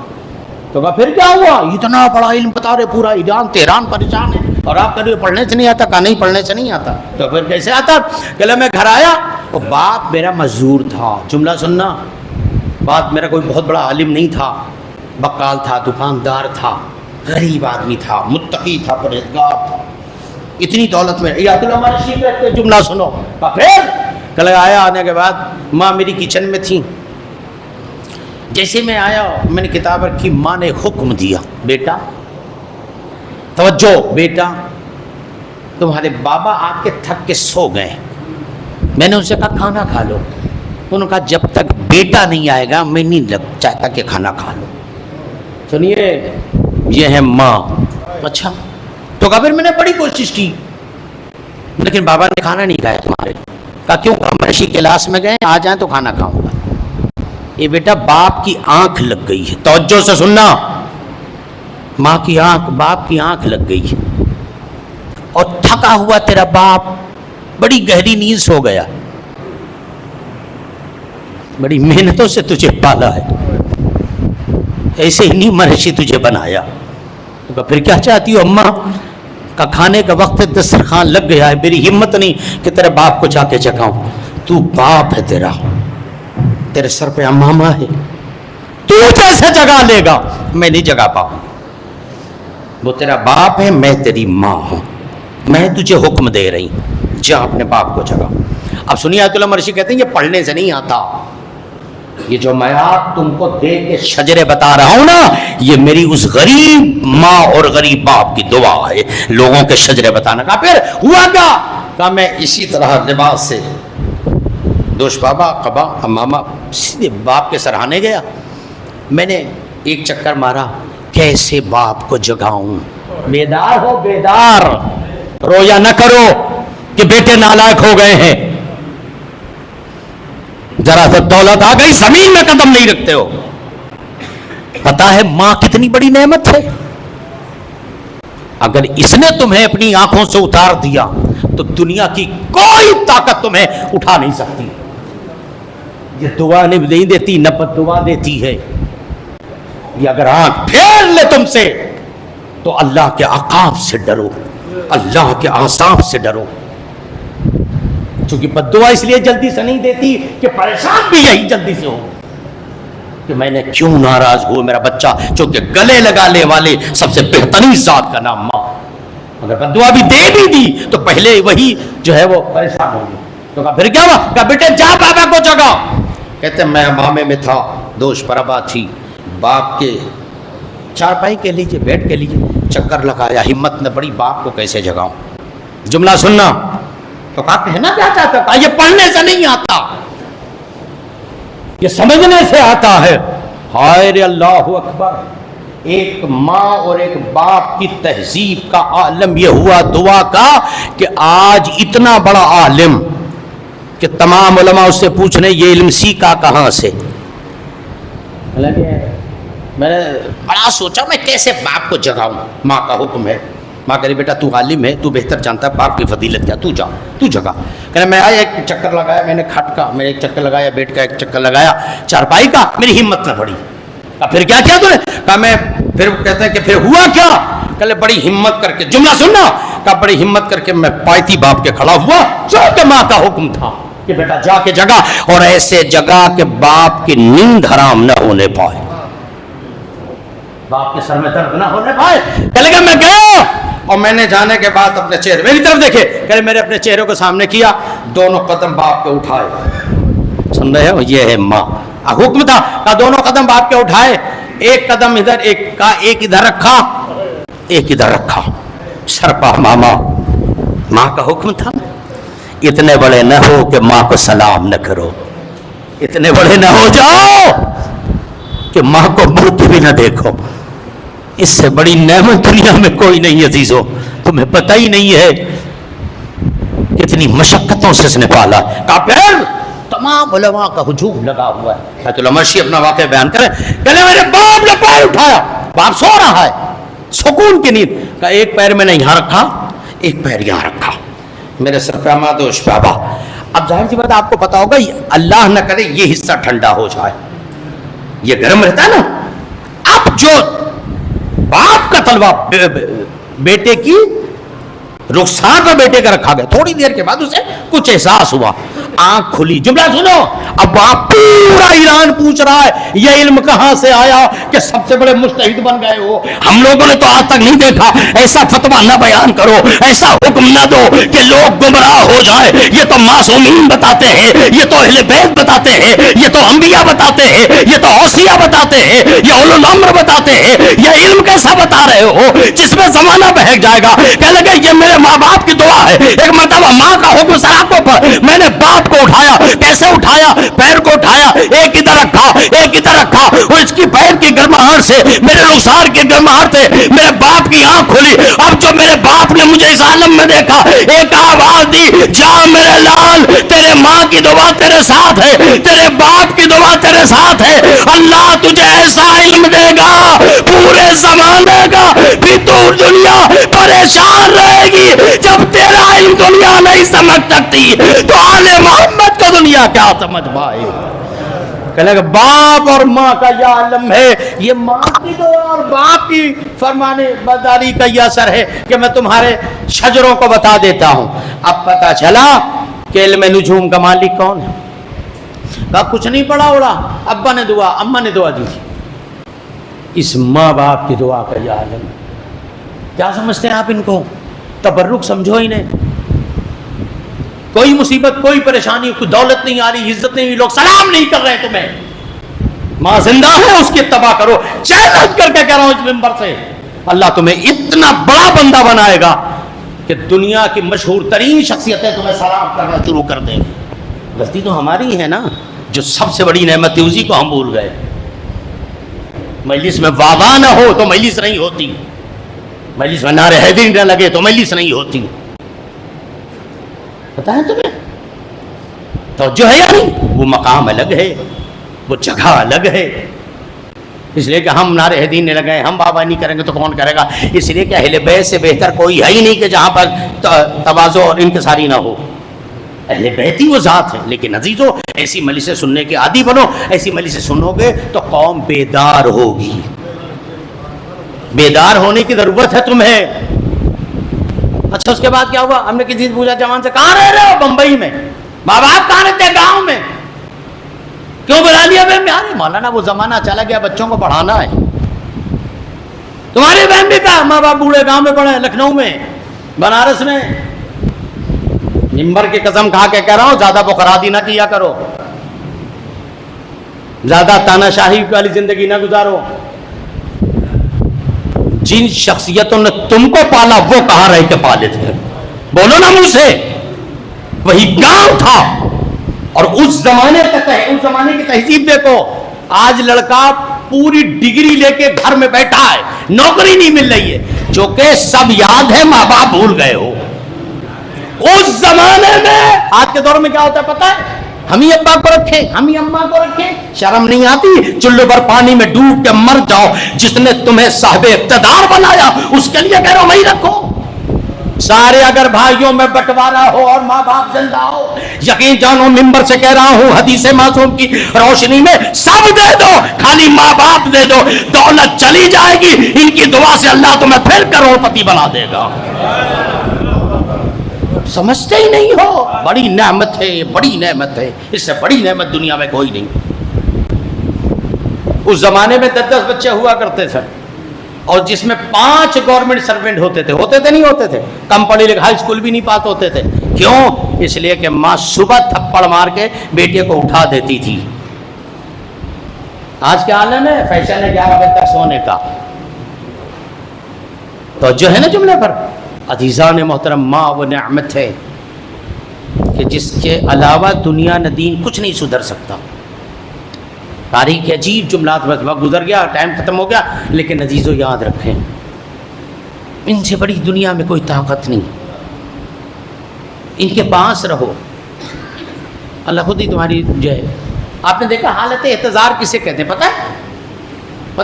تو کہا پھر کیا ہوا؟ اتنا بڑا علم بتا رہے، پورا ایران تہران پریشان ہے، اور آپ کہہ رہے پڑھنے سے نہیں آتا. کہا نہیں پڑھنے سے نہیں آتا. تو پھر کیسے آتا؟ کہنا میں گھر آیا اور باپ میرا مزدور تھا. جملہ سننا، باپ میرا کوئی بہت بڑا عالم نہیں تھا، بقال تھا، دکاندار تھا، غریب آدمی تھا، متقی تھا، پرہیزگار تھا. اتنی دولت میں جملہ سنو. پھر کل آیا، آنے کے بعد ماں میری کچن میں تھی. جیسے میں آیا میں نے کتاب رکھی، ماں نے حکم دیا بیٹا توجہ، بیٹا تمہارے بابا آ کے تھک کے سو گئے. میں نے ان سے کہا کھانا کھا لو. انہوں نے کہا جب تک بیٹا نہیں آئے گا میں نہیں چاہتا کہ کھانا کھا لو. سنیے یہ ہے ماں. اچھا تو کہا پھر میں نے بڑی کوشش کی لیکن بابا نے کھانا نہیں کھایا تمہارے. کہا کیوں؟ مرشی کلاس میں گئے، آ جائیں تو کھانا کھاؤں گا. یہ بیٹا باپ کی آنکھ لگ گئی ہے. توجہ سے سننا، ماں کی آنکھ، باپ کی آنکھ لگ گئی ہے اور تھکا ہوا تیرا باپ بڑی گہری نیند سو گیا. بڑی محنتوں سے تجھے پالا ہے، ایسے ہی نہیں مرشی تجھے بنایا. تو پھر کیا چاہتی ہو اماں؟ کا کھانے کا وقت دسترخوان لگ گیا ہے، میری ہمت نہیں کہ تیرے باپ کو جا کے جگاؤں. تو باپ ہے تیرا، تیرے سر پہ امامہ ہے، تو کیسے جگا لے گا؟ میں نہیں جگا پاؤں. وہ تیرا باپ ہے، میں تیری ماں ہوں، میں تجھے حکم دے رہی ہوں. جا اپنے باپ کو جگا. اب سنیے آیت اللہ مرشی کہتے ہیں یہ پڑھنے سے نہیں آتا، یہ جو میں آپ تم کو دے کے شجرے بتا رہا ہوں نا، یہ میری اس غریب ماں اور غریب باپ کی دعا ہے لوگوں کے شجرے بتانا. کہا پھر ہوا کیا؟ کہا میں اسی طرح لباس سے دوش بابا قبا امامہ سیدھے باپ کے سرہانے گیا. میں نے ایک چکر مارا، کیسے باپ کو جگاؤں. بیدار ہو، بیدار رویا نہ کرو کہ بیٹے نالائق ہو گئے ہیں. ذرا سا دولت آ گئی زمین میں قدم نہیں رکھتے ہو. پتا ہے ماں کتنی بڑی نعمت ہے. اگر اس نے تمہیں اپنی آنکھوں سے اتار دیا تو دنیا کی کوئی طاقت تمہیں اٹھا نہیں سکتی. یہ دعا نہیں دیتی، نہ بد دعا دیتی ہے. یہ اگر آنکھ پھیر لے تم سے تو اللہ کے عقاب سے ڈرو، اللہ کے عذاب سے ڈرو. چونکہ بد دعا اس لیے جلدی سے نہیں دیتی کہ پریشان بھی یہی جلدی سے ہو کہ میں نے کیوں ناراض ہو میرا بچہ. چونکہ گلے لگانے والے سب سے بہترین ذات کا نام ماں. اگر بد دعا بھی دے بھی دی تو پہلے وہی جو ہے وہ پریشان ہوگی. تو کہا پھر کیا ہوا؟ کہا بیٹے جا بابا کو جگا. کہتے میں مامے میں تھا، دوش پربا تھی، باپ کے چارپائی کے لیجیے بیٹھ کے لیجیے، چکر لگایا، ہمت نہ بڑی باپ کو کیسے جگاؤں. جملہ سننا. تو کہا کہنا کیا چاہتا تھا؟ یہ پڑھنے سے نہیں آتا، یہ سمجھنے سے آتا ہے. ہائے رے اللہ اکبر. ایک ماں اور ایک باپ کی تہذیب کا عالم یہ ہوا دعا کا کہ آج اتنا بڑا عالم کہ تمام علماء اس سے پوچھ رہے یہ علم سیکھا کہاں سے. میں نے بڑا سوچا میں کیسے باپ کو جگاؤں. ماں کا حکم ہے. ماں کہے بیٹا تو عالم ہے، تو بہتر جانتا ہے باپ کی فضیلت کیا، تو جا تو جگا. کہنا میں آیا ایک چکر لگایا، میں نے کھٹ کا میں نے ایک چکر لگایا، بیٹھ کا ایک چکر لگایا، چارپائی کا، میری ہمت نہ پڑی. کہا پھر کیا کیا تو نے؟ کہا میں پھر کہتے ہیں کہ پھر ہوا کیا؟ کہ بڑی ہمت کر کے، جملہ سننا، کہا بڑی ہمت کر کے میں پایتی باپ کے کھڑا ہوا جو کہ ماں کا حکم تھا کہ بیٹا جا کے جگا، اور ایسے جگہ کہ باپ کی نیند حرام نہ ہونے پائے، باپ کے سر میں درد نہ ہونے پائے. کہ لگا میں گیا اور میں نے جانے کے بعد اپنے چہرے میری طرف دیکھے، کہ میرے اپنے چہرے کو سامنے کیا، دونوں قدم باپ کے اٹھائے. سن رہے ہو؟ یہ ہے ماں. حکم تھا کہ دونوں قدم باپ کے اٹھائے، ایک قدم ادھر، ایک ادھر رکھا، ایک ادھر رکھا. سرپا ماما، ماں کا حکم تھا. اتنے بڑے نہ ہو کہ ماں کو سلام نہ کرو، اتنے بڑے نہ ہو جاؤ کہ ماں کو منہ بھی نہ دیکھو. اس سے بڑی نعمت دنیا میں کوئی نہیں عزیزو. تمہیں پتہ ہی نہیں ہے کتنی مشقتوں سے اس نے پالا. کہا پھر تمام علماء کا ہجوم لگا ہوا ہے. حضرت مرشی اپنا واقعہ بیان کریں. کہنے میرے باپ نے پیر اٹھایا، باپ سو رہا ہے سکون کی نیند. کہا ایک پیر میں نے یہاں رکھا، ایک پیر یہاں رکھا. میرے سر پہ مادوش بابا. اب ظاہر سی بات آپ کو پتا ہوگا، اللہ نہ کرے یہ حصہ ٹھنڈا ہو جائے، یہ گرم رہتا ہے نا. اب جو باپ کا تلوا بیٹے کی رخسار پر بیٹے کا رکھا گیا، تھوڑی دیر کے بعد اسے کچھ احساس ہوا، آنکھ کھلی. جملہ سنو. اب آپ پورا ایران پوچھ رہا ہے یہ علم کہاں سے آیا کہ سب سے بڑے مجتہد بن گئے ہو. ہم لوگوں نے تو آج تک نہیں دیکھا. ایسا فتویٰ نہ بیان کرو، ایسا حکم نہ دو کہ لوگ گمراہ ہو جائے. یہ تو معصومین بتاتے ہیں، یہ تو اہل بیت بتاتے ہیں، یہ تو انبیاء بتاتے ہیں، یہ تو اوصیاء بتاتے ہیں، یہ اولو الامر بتاتے ہیں. یہ علم کیسا بتا رہے ہو جس میں زمانہ بہک جائے گا. کہنے لگے یہ میرے ماں باپ کی دعا ہے. ایک مرتبہ ماں کا حکم سراکوں پر، میں نے باپ کو اٹھایا. کیسے اٹھایا؟ پیر کو اٹھایا، ایک ادھر رکھا، ایک ادھر رکھا. اور اس کی پیر کی گرماہٹ سے میرے رخسار کی گرماہٹ سے میرے باپ کی آنکھ کھلی. اب جو میرے باپ نے مجھے اس عالم میں دیکھا، ایک آواز دی، جا میرے لال، تیرے ماں کی دعا تیرے ساتھ ہے، تیرے باپ کی دعا تیرے ساتھ ہے. اللہ تجھے ایسا علم دے گا پورے زمانے کا بھی تو دنیا پریشان رہے گی. جب تیرا علم دنیا نہیں سمجھ سکتی تو آل محمد کو دنیا کیا سمجھ پائے. کہنے کہ باپ اور ماں کا یہ عالم ہے. یہ ماں کی دعا اور باپ کی فرمانے برداری کا یہ اثر ہے کہ میں تمہارے شجروں کو بتا دیتا ہوں. اب پتا چلا کہ علم نجوم کا مالک کون ہے. کہا کچھ نہیں پڑا اڑا، ابا نے دعا، اماں نے دعا دی تھی. اس ماں باپ کی دعا کا یہ عالم ہے. کیا سمجھتے ہیں آپ ان کو؟ تبرک سمجھو انہیں. کوئی مصیبت کوئی پریشانی کوئی دولت نہیں آ رہی عزت نہیں ہوئی لوگ سلام نہیں کر رہے تمہیں ماں زندہ ہے اس کی اتباع کرو چیلنج کر کے کہہ رہا ہوں اس ممبر سے اللہ تمہیں اتنا بڑا بندہ بنائے گا کہ دنیا کی مشہور ترین شخصیتیں تمہیں سلام کرنا شروع کر دیں گی غلطی تو ہماری ہے نا جو سب سے بڑی نعمت تھی اسی کو ہم بھول گئے مجلس میں واہ نہ ہو تو مجلس نہیں ہوتی مجلس میں نعرے حیدری نہ لگے تو مجلس نہیں ہوتی پتا ہے تمہیں توجہ ہے یا نہیں وہ مقام الگ ہے وہ جگہ الگ ہے اس لیے کہ ہم نعرے حیدری نے لگائے ہم بابا نہیں کریں گے تو کون کرے گا اس لیے کہ اہل بیت سے بہتر کوئی ہے ہی نہیں کہ جہاں پر تواضع اور انکساری نہ ہو اہل بیت ہی وہ ذات ہے لیکن عزیزو ایسی مجلسیں سننے کے عادی بنو ایسی مجلسیں سنو گے تو قوم بیدار ہوگی بیدار ہونے کی ضرورت ہے تمہیں اچھا اس کے بعد کیا ہوا ہم نے کسی سے پوچھا جوان سے کہاں رہ رہے ہو بمبئی میں ماں باپ کہاں رہتے گاؤں میں کیوں بلا لیا بہن یار مولانا وہ زمانہ چلا گیا بچوں کو پڑھانا ہے تمہاری بہن بھی کہا ماں باپ بوڑھے گاؤں میں پڑھے لکھنؤ میں بنارس میں نمبر کی قسم کھا کے کہہ رہا ہوں زیادہ بخرادی نہ کیا کرو زیادہ تانا شاہی والی زندگی نہ گزارو جن شخصیتوں نے تم کو پالا وہ کہاں رہ کے پالے تھے بولو نا منہ سے وہی گاؤں تھا اور اس زمانے کی تہذیب دیکھو آج لڑکا پوری ڈگری لے کے گھر میں بیٹھا ہے نوکری نہیں مل رہی ہے جو کہ سب یاد ہے ماں باپ بھول گئے ہو اس زمانے میں آج کے دور میں کیا ہوتا ہے پتہ ہے ہم ہی ابا کو رکھے ہم ہی اماں کو رکھے شرم نہیں آتی چلو پر پانی میں ڈوب کے مر جاؤ جس نے تمہیں صاحب اقتدار بنایا اس کے لیے کہہ رہا ہوں وہی رکھو سارے اگر بھائیوں میں بٹوارا ہو اور ماں باپ زندہ ہو یقین جانو ممبر سے کہہ رہا ہوں حدیث معصوم کی روشنی میں سب دے دو خالی ماں باپ دے دو دولت چلی جائے گی ان کی دعا سے اللہ تمہیں پھر کروڑ پتی بنا دے گا سمجھتے ہی نہیں ہو بڑی نعمت ہے اس سے بڑی نعمت دنیا میں کوئی نہیں اس زمانے میں 10 بچے ہوا کرتے تھے اور جس میں 5 گورنمنٹ سروینٹ ہوتے تھے نہیں ہوتے تھے کم پڑھے لکھے ہائی اسکول بھی نہیں پاس ہوتے تھے کیوں اس لیے کہ ماں صبح تھپڑ مار کے بیٹے کو اٹھا دیتی تھی آج کے عالم میں فیشن ہے 11 بجے تک سونے کا تو جو ہے نا جملے پر عزیزان محترم ماں وہ نعمت ہے کہ جس کے علاوہ دنیا نہ دین کچھ نہیں سدھر سکتا تاریخ کے عجیب جملات بس وقت گزر گیا ٹائم ختم ہو گیا لیکن عزیزو یاد رکھیں ان سے بڑی دنیا میں کوئی طاقت نہیں ان کے پاس رہو اللہ خود ہی تمہاری جو ہے آپ نے دیکھا حالت احتضار کسے کہتے ہیں پتہ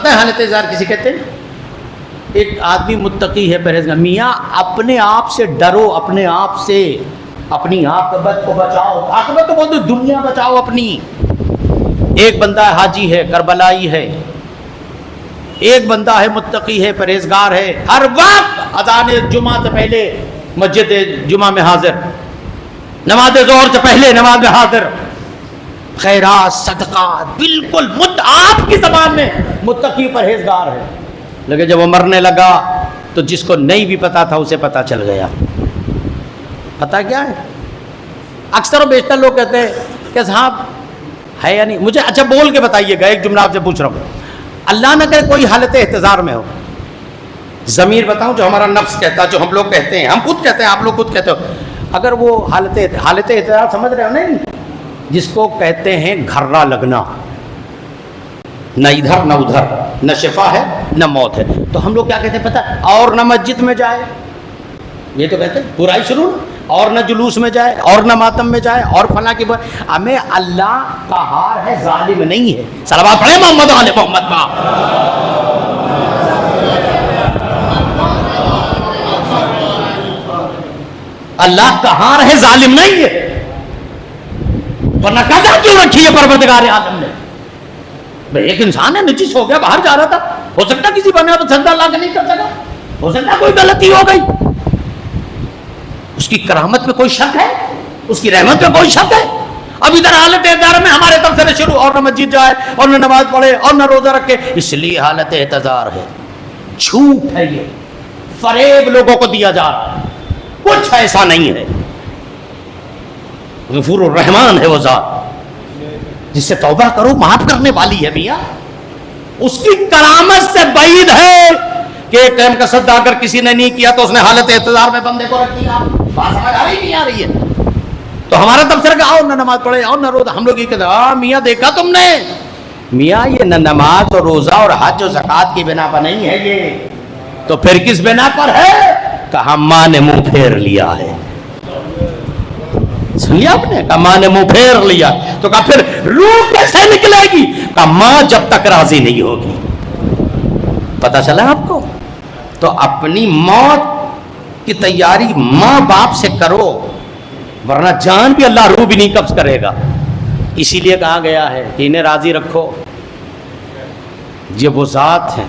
ہے حالت احتضار کسے کہتے ہیں ایک آدمی متقی ہے پرہیزگار میاں اپنے آپ سے ڈرو اپنے آپ سے اپنی عاقبت کو بچاؤ عاقبت تو بولتے دنیا بچاؤ اپنی ایک بندہ حاجی ہے کربلائی ہے ایک بندہ ہے متقی ہے پرہیزگار ہے ہر وقت اذان جمعہ سے پہلے مسجد جمعہ میں حاضر نماز ظہر سے پہلے نماز میں حاضر خیرات صدقات بالکل آپ کی زبان میں متقی پرہیزگار ہے لیکن جب وہ مرنے لگا تو جس کو نہیں بھی پتا تھا اسے پتا چل گیا پتا کیا ہے اکثر و بیشتر لوگ کہتے ہیں کہ صاحب ہے یا نہیں مجھے اچھا بول کے بتائیے گا ایک جملہ آپ سے پوچھ رہا ہوں اللہ نہ کرے کوئی حالت احتضار میں ہو ضمیر بتاؤں جو ہمارا نفس کہتا جو ہم لوگ کہتے ہیں ہم خود کہتے ہیں آپ لوگ خود کہتے ہو اگر وہ حالت احتضار سمجھ رہے ہو نہیں جس کو کہتے ہیں گھرا لگنا نہ ادھر نہ ادھر نہ شفا ہے نہ موت ہے تو ہم لوگ کیا کہتے ہیں پتہ اور نہ مسجد میں جائے یہ تو کہتے ہیں برائی شروع اور نہ جلوس میں جائے اور نہ ماتم میں جائے اور فلاں کی ہمیں اللہ کا ہار ہے ظالم نہیں ہے صلوات پڑھیں محمد علی محمد کا اللہ کا ہار ہے ظالم نہیں ہے ورنہ قضا کیوں رکھی ہے پروردگار عالم نے ایک انسان ہے نجس ہو گیا باہر جا رہا تھا ہو سکتا کسی بنے تو سجدہ اللہ کا نہیں کر سکا ہو سکتا کوئی غلطی ہو گئی اس کی کرامت میں کوئی شک ہے اس کی رحمت میں کوئی شک ہے اب ادھر حالت احتضار میں ہمارے طرف سے شروع اور نہ مسجد جائے اور نہ نماز پڑھے اور نہ روزہ رکھے اس لیے حالت احتضار ہے جھوٹ ہے یہ فریب لوگوں کو دیا جا رہا ہے کچھ ایسا نہیں ہے غفور الرحمان ہے وہ ذات جس سے توبہ کرو معاف کرنے والی ہے میاں. اس کی کرامت سے بعید ہے کہ ایک ٹائم کا صدقہ اگر کسی نے نہیں کیا تو اس نے حالت احتضار میں بندے کو رکھ دیا. بات سمجھ آ رہی نہیں آ رہی ہے؟ تو ہمارا تبصرہ کہ آؤ نہ نماز پڑھے آؤ نہ روزہ. ہم لوگ یہ کہتے ہیں میاں دیکھا تم نے میاں یہ نہ نماز اور روزہ اور حج و زکوٰۃ کی بنا پر نہیں ہے یہ تو پھر کس بنا پر ہے؟ کہا ماں نے منہ پھیر لیا ہے. سن لیا آپ نے؟ کہا ماں نے منہ پھیر لیا. تو کہا پھر روح کیسے نکلے گی؟ کہا ماں جب تک راضی نہیں ہوگی. پتہ چلا آپ کو؟ تو اپنی موت کی تیاری ماں باپ سے کرو ورنہ جان بھی اللہ روح بھی نہیں قبض کرے گا. اسی لیے کہا گیا ہے کہ انہیں راضی رکھو. یہ وہ ذات ہیں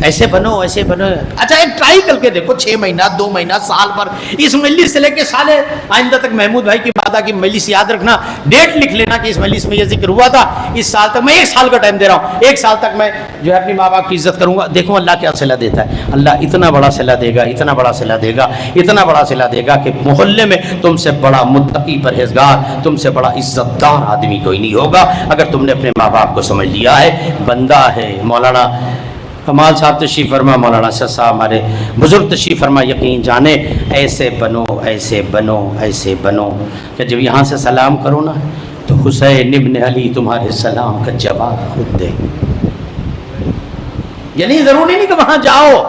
ایسے بنو ایسے بنو. اچھا ایک ٹرائی کر کے دیکھو 6 مہینہ 2 مہینہ سال بھر اس مجلس سے لے کے سالے آئندہ تک. محمود بھائی کی بات کی مجلس یاد رکھنا, ڈیٹ لکھ لینا کہ اس مجلس میں یہ ذکر ہوا تھا. اس سال تک میں 1 سال کا ٹائم دے رہا ہوں. 1 سال تک میں جو ہے اپنی ماں باپ کی عزت کروں گا. دیکھو اللہ کیا صلہ دیتا ہے. اللہ اتنا بڑا صلہ دے گا, اتنا بڑا صلہ دے گا, اتنا بڑا صلہ دے گا کہ محلے میں تم سے بڑا متقی پرہیزگار, تم سے بڑا عزت دار آدمی کوئی نہیں ہوگا اگر تم نے اپنے ماں باپ کو سمجھ لیا ہے. بندہ ہے. مولانا کمال صاحب تشریف فرما, مولانا صاحب ہمارے بزرگ تشریف فرما, یقین جانے ایسے بنو ایسے بنو ایسے بنو کہ جب یہاں سے سلام کرو نا تو حسین ابن علی تمہارے سلام کا جواب خود دے. یعنی ضروری نہیں کہ وہاں جاؤ,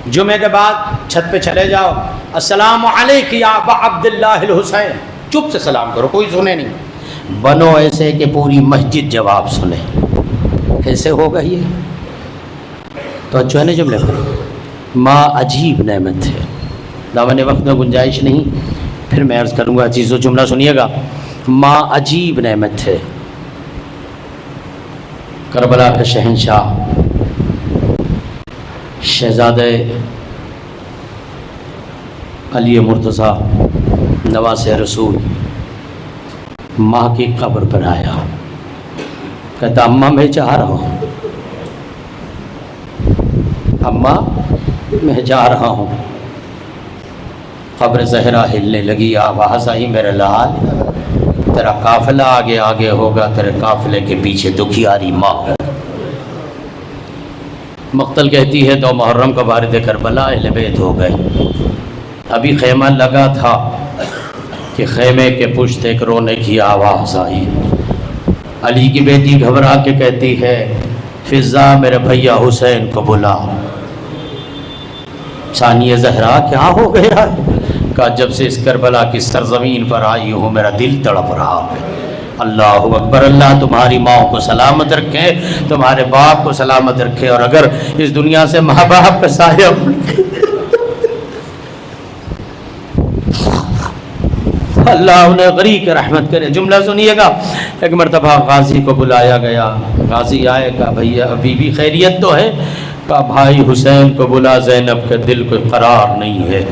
جمعے کے بعد چھت پہ چلے جاؤ, السلام علیکم یا ابا عبداللہ الحسین, چپ سے سلام کرو, کوئی سنے نہیں. بنو ایسے کہ پوری مسجد جواب سنے. کیسے ہوگا یہ؟ تو جو ہے نا جملے پر ماں عجیب نعمت ہے. دامن وقت میں گنجائش نہیں, پھر میں عرض کروں گا چیزوں. جملہ سنیے گا. ماں عجیب نعمت ہے. کربلا کے شہنشاہ شہزادہ علی مرتضیٰ نواز رسول ماں کی قبر پر آیا. کہتا اماں میں جا رہا ہوں, اماں میں جا رہا ہوں. قبر زہرا ہلنے لگی, آواز آئی میرے لال تیرا قافلہ آگے آگے ہوگا, تیرے قافلے کے پیچھے دکھیاری ماں ہے. مقتل کہتی ہے 2 محرم کا وارد کربلا اہل بیت ہو گئے. ابھی خیمہ لگا تھا کہ خیمے کے پشت ایک رونے کی آواز آئی. علی کی بیٹی گھبرا کے کہتی ہے فضا میرے بھیا حسین کو بلا. ثانیہ زہرا کیا ہو گیا؟ کہا جب سے اس کربلا کی سرزمین پر آئی ہوں میرا دل تڑپ رہا ہے. اللہ اکبر. اللہ تمہاری ماں کو سلامت رکھے, تمہارے باپ کو سلامت رکھے, اور اگر اس دنیا سے ماں باپ کا سایہ اللہ انہیں غریق رحمت کرے. جملہ سنیے گا. ایک مرتبہ غازی کو بلایا گیا. غازی آئے, کہا بھیا بی بی خیریت تو ہے؟ کہا بھائی حسین کو بلا, زینب کے دل کو قرار نہیں ہے.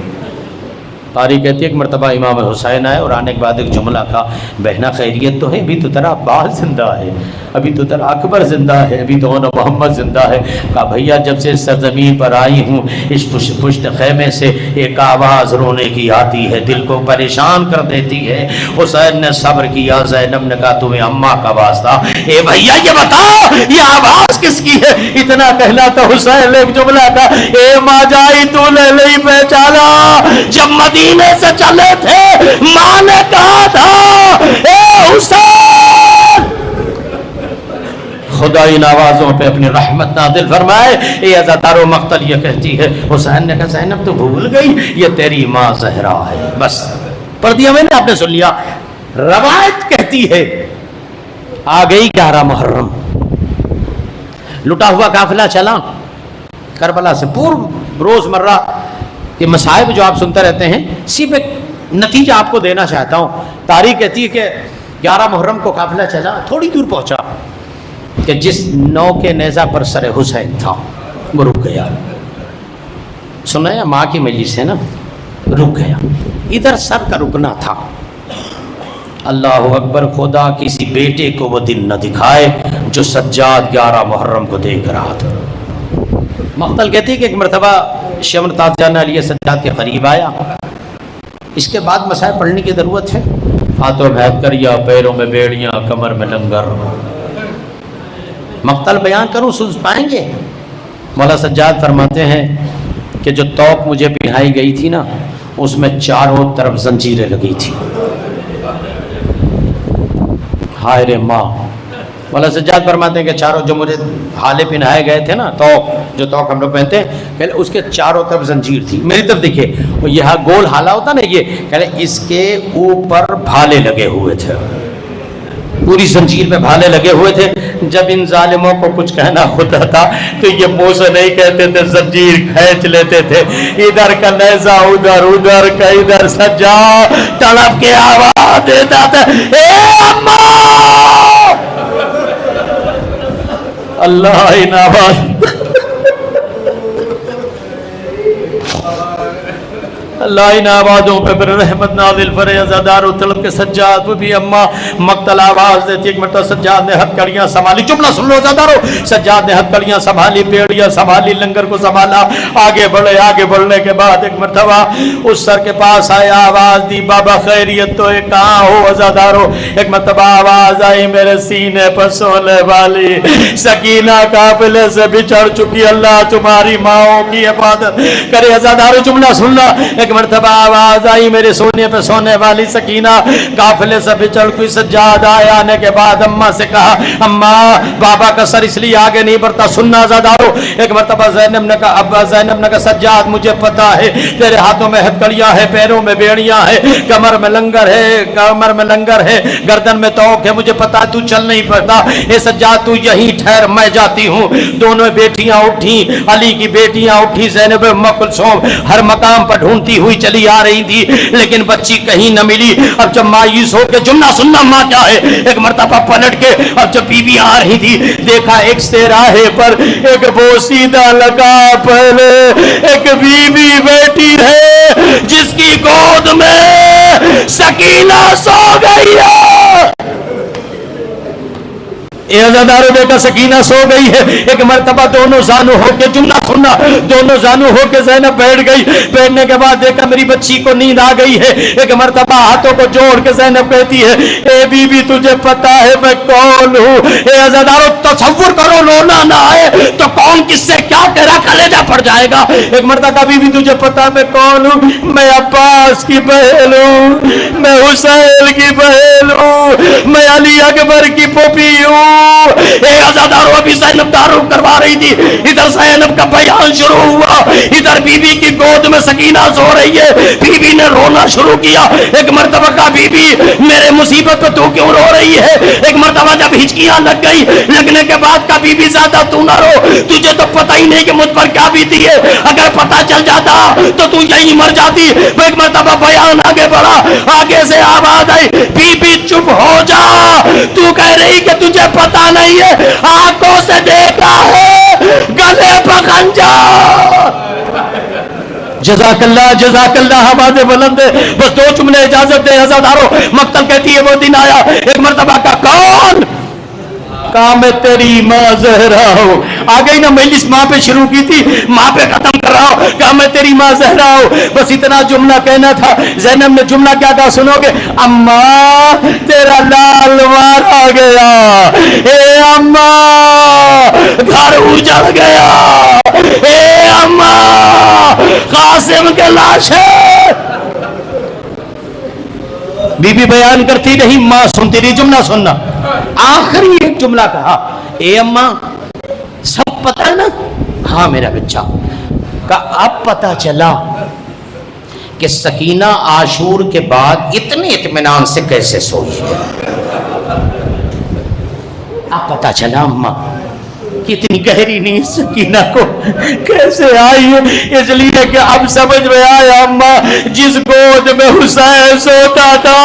قاری کہتی ہے ایک مرتبہ امام حسین آئے اور آنے کے بعد ایک جملہ کہا بہنا خیریت تو ہے؟ ابھی تو تیرا عباس زندہ ہے, ابھی تو تیرا اکبر زندہ ہے, ابھی تو محمد زندہ ہے. کہا بھیا جب سے اس سرزمین پر آئی ہوں اس پشت خیمے سے ایک آواز رونے کی آتی ہے, دل کو پریشان کر دیتی ہے. حسین نے صبر کیا. زینب نے کہا تمہیں اماں کا واسطہ, اے بھیا یہ بتاؤ یہ آواز کس کی ہے؟ اتنا کہنا تو حسین ایک جملہ تھا, اے ماں جائی تو لے لئی پہچانا. جب مدینے سے چلے تھے ماں نے کہا تھا اے حسین خدا ان آوازوں پہ اپنی رحمت نازل فرمائے. اے عزادار و مقتل یہ کہتی ہے. حسین نے کہا زینب تو بھول گئی یہ تیری ماں زہرا ہے. بس پڑھ دیا میں نے, آپ نے سن لیا. روایت کہتی ہے آ گئی 11 محرم, لٹا ہوا قافلہ چلا کربلا سے. روز مرہ یہ مصائب جو آپ سنتے رہتے ہیں, صرف ایک نتیجہ آپ کو دینا چاہتا ہوں. تاریخ کہتی ہے کہ 11 محرم کو قافلہ چلا, تھوڑی دور پہنچا کہ جس نو کے نیزہ پر سر حسین تھا وہ رک گیا. سنا ہے ماں کی مجلس ہے نا, رک گیا. ادھر سر کا رکنا تھا. اللہ اکبر. خدا کسی بیٹے کو وہ دن نہ دکھائے جو سجاد 11 محرم کو دیکھ رہا تھا. مقتل کہتی ہے کہ ایک مرتبہ شمر تاجان علی سجاد کے قریب آیا, اس کے بعد مسائل پڑھنے کی ضرورت ہے. ہاتھوں میں ہتھکڑیاں، پیروں میں بیڑیاں، کمر میں لنگر. مقتل بیان کروں سن پائیں گے؟ مولا سجاد فرماتے ہیں کہ جو توق مجھے پہنائی گئی تھی نا، اس میں چاروں طرف زنجیریں لگی تھی. ہائے رے ماں. مولا سجاد فرماتے ہیں کہ چاروں جو مجھے حالے پہنائے گئے تھے نا، توق، جو توق ہم لوگ پہنتے ہیں، کہ اس کے چاروں طرف زنجیر تھی. میری طرف دیکھیے، وہ یہاں گول حالا ہوتا نا، یہ کہ اس کے اوپر بھالے لگے ہوئے تھے، پوری زنجیر میں بھالے لگے ہوئے تھے. جب ان ظالموں کو کچھ کہنا ہوتا تھا تو یہ منہ سے نہیں کہتے تھے، زنجیر کھینچ لیتے تھے. ادھر کا نیزہ ادھر، ادھر کا ادھر، سجا تڑپ کے آواز دیتا تھا، اے اماں! اللہ ان آواز اللہ ان آوازوں پہ پھر رحمت نازل فرے. عزادار و طلب کے سجاد وہ بھی اماں مقتل آواز دیتی. ایک مرتبہ سجاد نے ہتھکڑیاں سنبھالی. جملہ سن لو عزادارو. سجاد نے ہتھکڑیاں سنبھالی، بیڑیاں سنبھالی، لنگر کو سنبھالا. آگے بڑھے. آگے بڑھنے کے بعد ایک مرتبہ اس سر کے پاس آیا، آواز دی، بابا خیریت تو ہے، کہاں ہو عزادارو؟ ایک مرتبہ آواز آئی، میرے سینے پر سونے والی سکینہ قافلے سے بچھڑ چکی، اللہ تمہاری ماؤں کی حفاظت کرے. عزادارو جملہ سننا. ایک مرتبہ آواز آئی، میرے سونے پہ سونے والی سکینہ قافلے سے بچڑ کوئی. سجاد آیا. آنے کے بعد اماں سے کہا، اماں بابا کا سر اس لیے آگے نہیں بڑھتا، سننا زادارو. ایک مرتبہ زینب نے کہا، ابا زینب نے کہا، سجاد مجھے پتا ہے تیرے ہاتھوں میں ہتھکڑیاں ہے، پیروں میں بیڑیاں ہے، کمر میں لنگر ہے، کمر میں لنگر ہے، گردن میں توق ہے، مجھے پتا تو چل نہیں پڑتا. اے سجاد تو یہیں ٹھہر، میں جاتی ہوں. دونوں بیٹیاں اٹھی، علی کی بیٹیاں اٹھی، زینب ام کلثوم ہر مقام پر ڈھونڈتی ہوئی چلی آ رہی تھی، لیکن بچی کہیں نہ ملی. اب جب مایوس ہو کے، جملہ سننا ماں کیا ہے، ایک مرتبہ پلٹ کے اب جب بیوی آ رہی تھی، دیکھا ایک سراہے پر ایک بوسیدہ لگا پہلے ایک بیوی بیٹی ہے جس کی گود میں سکینہ سو گئی ہے. عزادارو دیکھا سکینہ سو گئی ہے. ایک مرتبہ دونوں زانو ہو کے، جملہ سننا، دونوں زانو ہو کے زینب بیٹھ گئی. بیٹھنے کے بعد دیکھا میری بچی کو نیند آ گئی ہے. ایک مرتبہ ہاتھوں کو جوڑ کے زینب کہتی ہے، اے بی بی تجھے پتا ہے میں کون ہوں؟ اے عزادارو تصور کرو، رونا نہ آئے تو کون کس سے کیا تیرا کلیجہ پڑ جائے گا. ایک مرتبہ بی بی تجھے پتا میں کون ہوں؟ میں عباس کی بہن ہوں، میں حسین کی بہن ہوں، میں علی اکبر کی پھوپھی ہوں. اے عزادارو ابھی زینب تعارف کروا رہی تھی، ادھر زینب کا بیان شروع ہوا، ادھر بی بی کی گود میں سکینہ سو رہی ہے. بی بی نے رونا شروع کیا. ایک مرتبہ کہا، بی بی میرے مصیبت پہ تو کیوں رو رہی ہے؟ ایک مرتبہ جب ہچکیاں لگ گئی، لگنے کے بعد کہا، بی بی زیادہ تو نہ رو، تجھے تو پتہ ہی نہیں کہ مجھ پر کیا بیتی ہے، اگر پتہ چل جاتا تو تو یہیں مر جاتی. ایک مرتبہ بیان آگے بڑھا. آگے سے آواز آئی، بی بی چپ ہو جا، تو کہہ رہی کہ تجھے پتہ نہیں ہے، آنکھوں سے دیکھا ہے، گلے پہ خنجر. جزاک اللہ آواز بلند ہے. بس دو جملے اجازت دے عزادارو. مقتل کہتی ہے وہ دن آیا. ایک مرتبہ کا کون؟ کہا میں تیری ماں زہرا ہوں. آ گئی نا مجلس، ماں پہ شروع کی تھی، ماں پہ ختم کر رہا ہوں. کہا میں تیری ماں زہرا ہوں. بس اتنا جملہ کہنا تھا. زینب نے جملہ کیا کہا سنو گے؟ اماں تیرا لال مارا گیا، اے اماں گھر اجڑ گیا، اے اماں قاسم کے لاش ہے. بی بی بیان کرتی رہی، ماں سنتی رہی. جملہ سننا. آخری ایک جملہ کہا، اے اماں سب پتہ ہے نا؟ ہاں میرا بچہ. کہا اب پتہ چلا کہ سکینہ عاشور کے بعد اتنے اطمینان سے کیسے سوئی ہے. اب پتہ چلا اماں کتنی گہری نیند سکینہ کو کیسے آئی ہے. اس لیے کہ اب سمجھ میں آیا اماں جس گود میں حسین سوتا تھا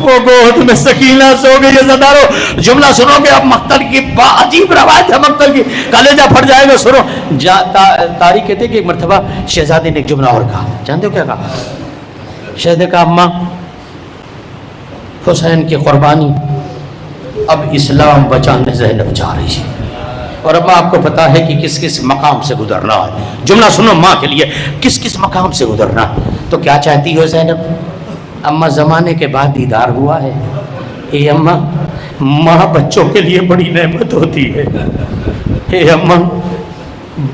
وہ گود میں سکینہ سو گئی. عزادارو جملہ سنو گے. اب مقتل کی عجیب روایت ہے، مقتل کی کلیجہ پھٹ جائے گا. سنو. تاریخ کہتے کہ ایک مرتبہ شہزادی نے ایک جملہ اور کہا. جانتے ہو کیا کہا؟ شہزادے کہا، اماں حسین کی قربانی اب اسلام بچانے زینب جا رہی ہے. اور اب آپ کو پتا ہے کہ کس کس مقام سے گزرنا ہے. جملہ سنو ماں کے لیے، کس کس مقام سے گزرنا ہے. تو کیا چاہتی ہو زینب؟ اماں زمانے کے بعد دیدار ہوا ہے. اے اماں، ماں بچوں کے لیے بڑی نعمت ہوتی ہے. اے اماں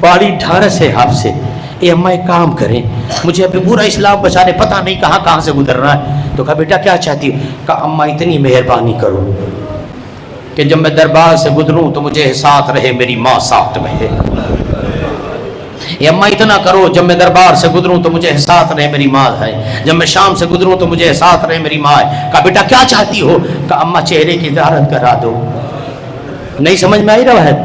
بڑی ڈھارس ہے آپ سے. اے اماں ایک کام کریں، مجھے ابھی پورا اسلام بچانے پتہ نہیں کہاں کہاں سے گزرنا ہے. تو کہا بیٹا کیا چاہتی ہو؟ کہا اماں اتنی مہربانی کرو کہ جب میں دربار سے گزروں تو مجھے ساتھ رہے میری ماں ساتھ رہے. اماں اتنا کرو جب میں دربار سے گزروں تو مجھے ساتھ رہے میری ماں ہے، جب میں شام سے گزروں تو مجھے ساتھ رہے میری ماں ہے. کہا بیٹا کیا چاہتی ہو؟ کہا اماں چہرے کی زیارت کرا دو. نہیں سمجھ میں آئی رہا ہے؟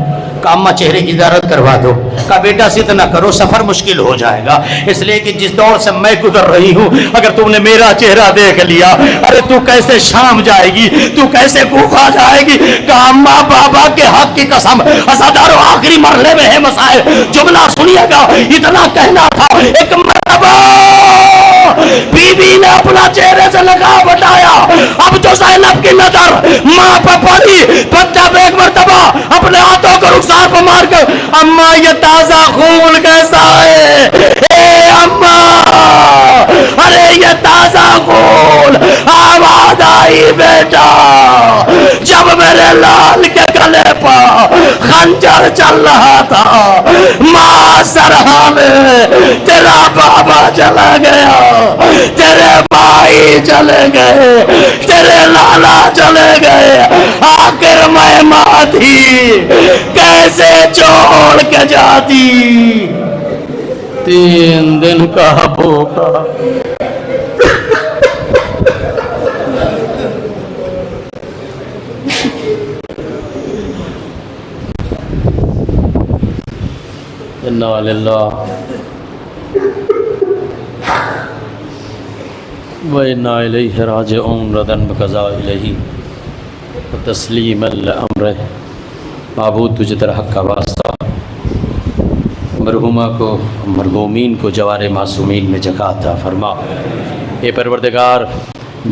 کہا اماں چہرے کی زیارت کروا دو. کہا بیٹا ضد نہ کرو، سفر مشکل ہو جائے گا، اس لیے کہ جس دور سے میں گزر رہی ہوں اگر تم نے میرا چہرہ دیکھ لیا، ارے تو کیسے شام جائے گی، تو کیسے کوفہ جائے گی. کہا اماں بابا کے حق کی قسم، عزادارو آخری مرحلے میں ہے مسائل. جملہ سنیے گا، اتنا کہنا تھا. ایک مرتبہ بی بی نے اپنا چہرے سے لگاؤ ہٹایا. اب جو زینب کی نظر ماں پہ پڑی تو جب ایک مرتبہ اپنے ہاتھوں کو رخسار پہ مار کر اماں یہ تازہ خون کیسا ہے؟ اے اماں، ارے یہ تازہ خون. آواز آئی بیٹا جب میرے لال کے گلے پر خنجر چل رہا تھا. ماں سرہا میں تیرا بابا چلا گیا، تیرے بھائی چلے گئے، تیرے لالا چلے گئے، آخر میں ماں تھی کیسے چھوڑ کے جاتی. 3 دن کا بھوکا انا للہ وَإِنَّا إِلَيْهِ رَاجِعُونَ. رَدًا بِقَضَاءِ إِلَيْهِ وَتَسْلِيمًا لِأَمْرِهِ. معبود تجھے در حق کا واسطہ مرحومہ کو، مرحومین کو جوار معصومین میں جگہ عطا فرما. اے پروردگار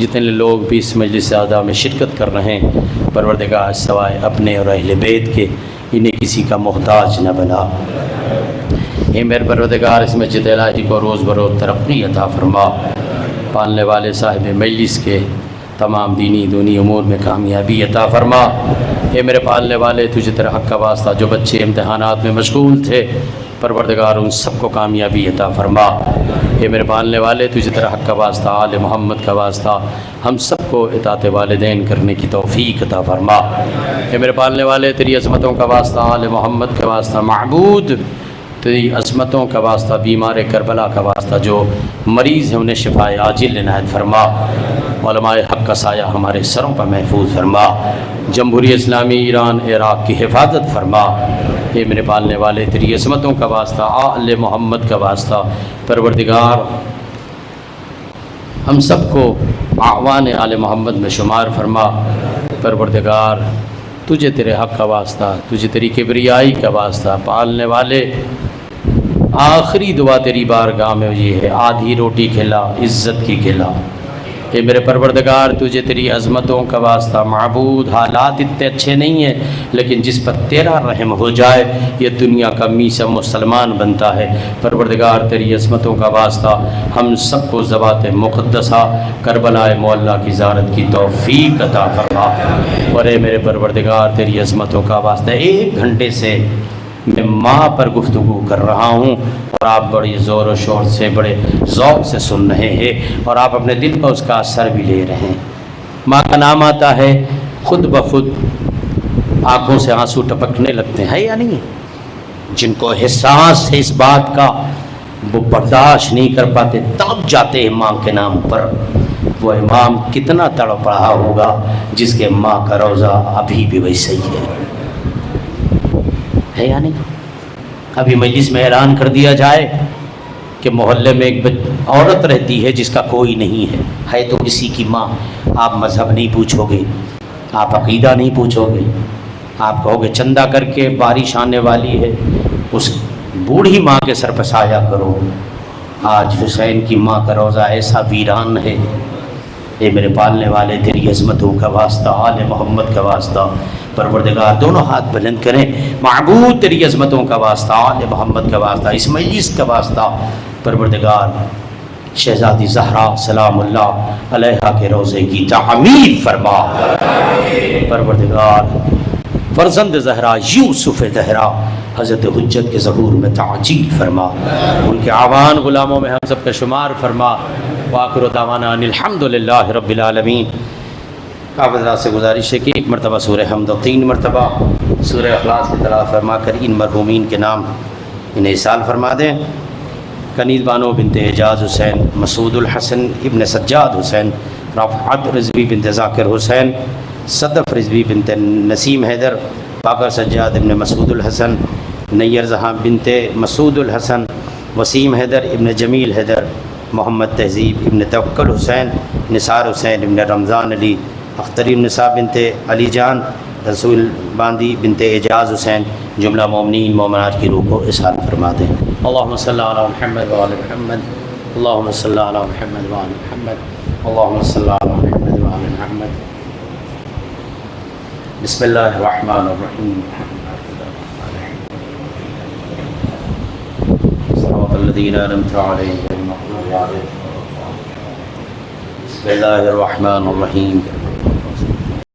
جتنے لوگ بھی اس مجلس اعلیٰ میں شرکت کر رہے ہیں، پروردگار سوائے اپنے اور اہل بیت کے انہیں کسی کا محتاج نہ بنا. اے میرے پروردگار اس مسجد الہی کو روز بروز ترقی عطا فرما. پالنے والے صاحب مجلس کے تمام دینی دنی امور میں کامیابی عطا فرما. اے میرے پالنے والے تجھے تیرے حق کا واسطہ جو بچے امتحانات میں مشغول تھے، پروردگار ان سب کو کامیابی عطا فرما. اے میرے پالنے والے تجھے تیرے حق کا واسطہ، آل محمد کا واسطہ ہم سب کو اطاعت والدین کرنے کی توفیق عطا فرما. اے میرے پالنے والے تیری عظمتوں کا واسطہ، آل محمد کا واسطہ، معبود تیری عظمتوں کا واسطہ، بیمار کربلا کا واسطہ جو مریض ہیں انہیں شفائے عاجل عنایت فرما. علماء حق کا سایہ ہمارے سروں پر محفوظ فرما. جمہوریہ اسلامی ایران عراق کی حفاظت فرما. اے میرے پالنے والے تیری عظمتوں کا واسطہ، آل محمد کا واسطہ، پروردگار ہم سب کو اعوان آل محمد میں شمار فرما. پروردگار تجھے تیرے حق کا واسطہ، تجھے تیری کبریائی کا واسطہ، پالنے والے آخری دعا تیری بارگاہ میں یہ ہے، آدھی روٹی کھلا عزت کی کھلا. اے میرے پروردگار تجھے تیری عظمتوں کا واسطہ، معبود حالات اتنے اچھے نہیں ہیں لیکن جس پر تیرا رحم ہو جائے یہ دنیا کا میسا مسلمان بنتا ہے. پروردگار تیری عظمتوں کا واسطہ ہم سب کو ذوات مقدسہ کربلا معلیٰ کی زیارت کی توفیق عطا فرما. اور اے میرے پروردگار تیری عظمتوں کا واسطہ 1 گھنٹے سے میں ماں پر گفتگو کر رہا ہوں اور آپ بڑی زور و شور سے، بڑے ذوق سے سن رہے ہیں اور آپ اپنے دل پر اس کا اثر بھی لے رہے ہیں. ماں کا نام آتا ہے خود بخود آنکھوں سے آنسو ٹپکنے لگتے ہیں یا نہیں؟ جن کو احساس ہے اس بات کا وہ برداشت نہیں کر پاتے، تڑپ جاتے ہیں ماں کے نام پر. وہ امام کتنا تڑپ رہا ہوگا جس کے ماں کا روزہ ابھی بھی ویسے ہی ہے یا نہیں؟ ابھی مجلس میں اعلان کر دیا جائے کہ محلے میں ایک عورت رہتی ہے جس کا کوئی نہیں ہے تو کسی کی ماں. آپ مذہب نہیں پوچھو گے، آپ عقیدہ نہیں پوچھو گے، آپ کہو گے چندہ کر کے بارش آنے والی ہے، اس بوڑھی ماں کے سر پہ سایہ کرو. آج حسین کی ماں کا روزہ ایسا ویران ہے. اے میرے پالنے والے تیری عظمتوں کا واسطہ، آل محمد کا واسطہ، پروردگار دونوں ہاتھ بلند کریں، معبود تیری عظمتوں کا واسطہ، آل محمد کا واسطہ، اس مجلس کا واسطہ، پروردگار شہزادی زہرا سلام اللہ علیہا کے روضے کی تعمیر فرما، پروردگار فرزند زہرا یوسف دہرا حضرت حجت کے ظہور میں تعجیل فرما، ان کے آوان غلاموں میں ہم سب کا شمار فرما، وآخر دعوانا ان الحمدللہ رب العالمین۔ آپ حضرات سے گزارش ہے کہ ایک مرتبہ سورہ حمد اور 3 مرتبہ سورہ اخلاص کی تلاوت فرما کر ان مرحومین کے نام انہیں احسان فرما دیں۔ کنیز بانو بنت اعجاز حسین، مسعود الحسن ابن سجاد حسین، رفعت رضوی بنت ذاکر حسین، صدف رضوی بنت نسیم حیدر، باقر سجاد ابن مسعود الحسن، نیر زہاں بنت مسعود الحسن، وسیم حیدر ابن جمیل حیدر، محمد تہذیب ابن توکل حسین، نثار حسین ابن رمضان علی، اختری النساء بنت علی جان، رسول باندی بنت اعجاز حسین، جملہ مومنین مومنات کی روح کو احسان فرما دیں۔ اللہم صلی علی محمد وآل محمد، اللہم صلی علی محمد وآل محمد، اللہم صلی علی محمد وآل محمد۔ بسم اللہ الرحمن الرحیم، صراط الذین انعمت علیہم غیر المغضوب علیہم۔ بسم اللہ الرحمن الرحیم۔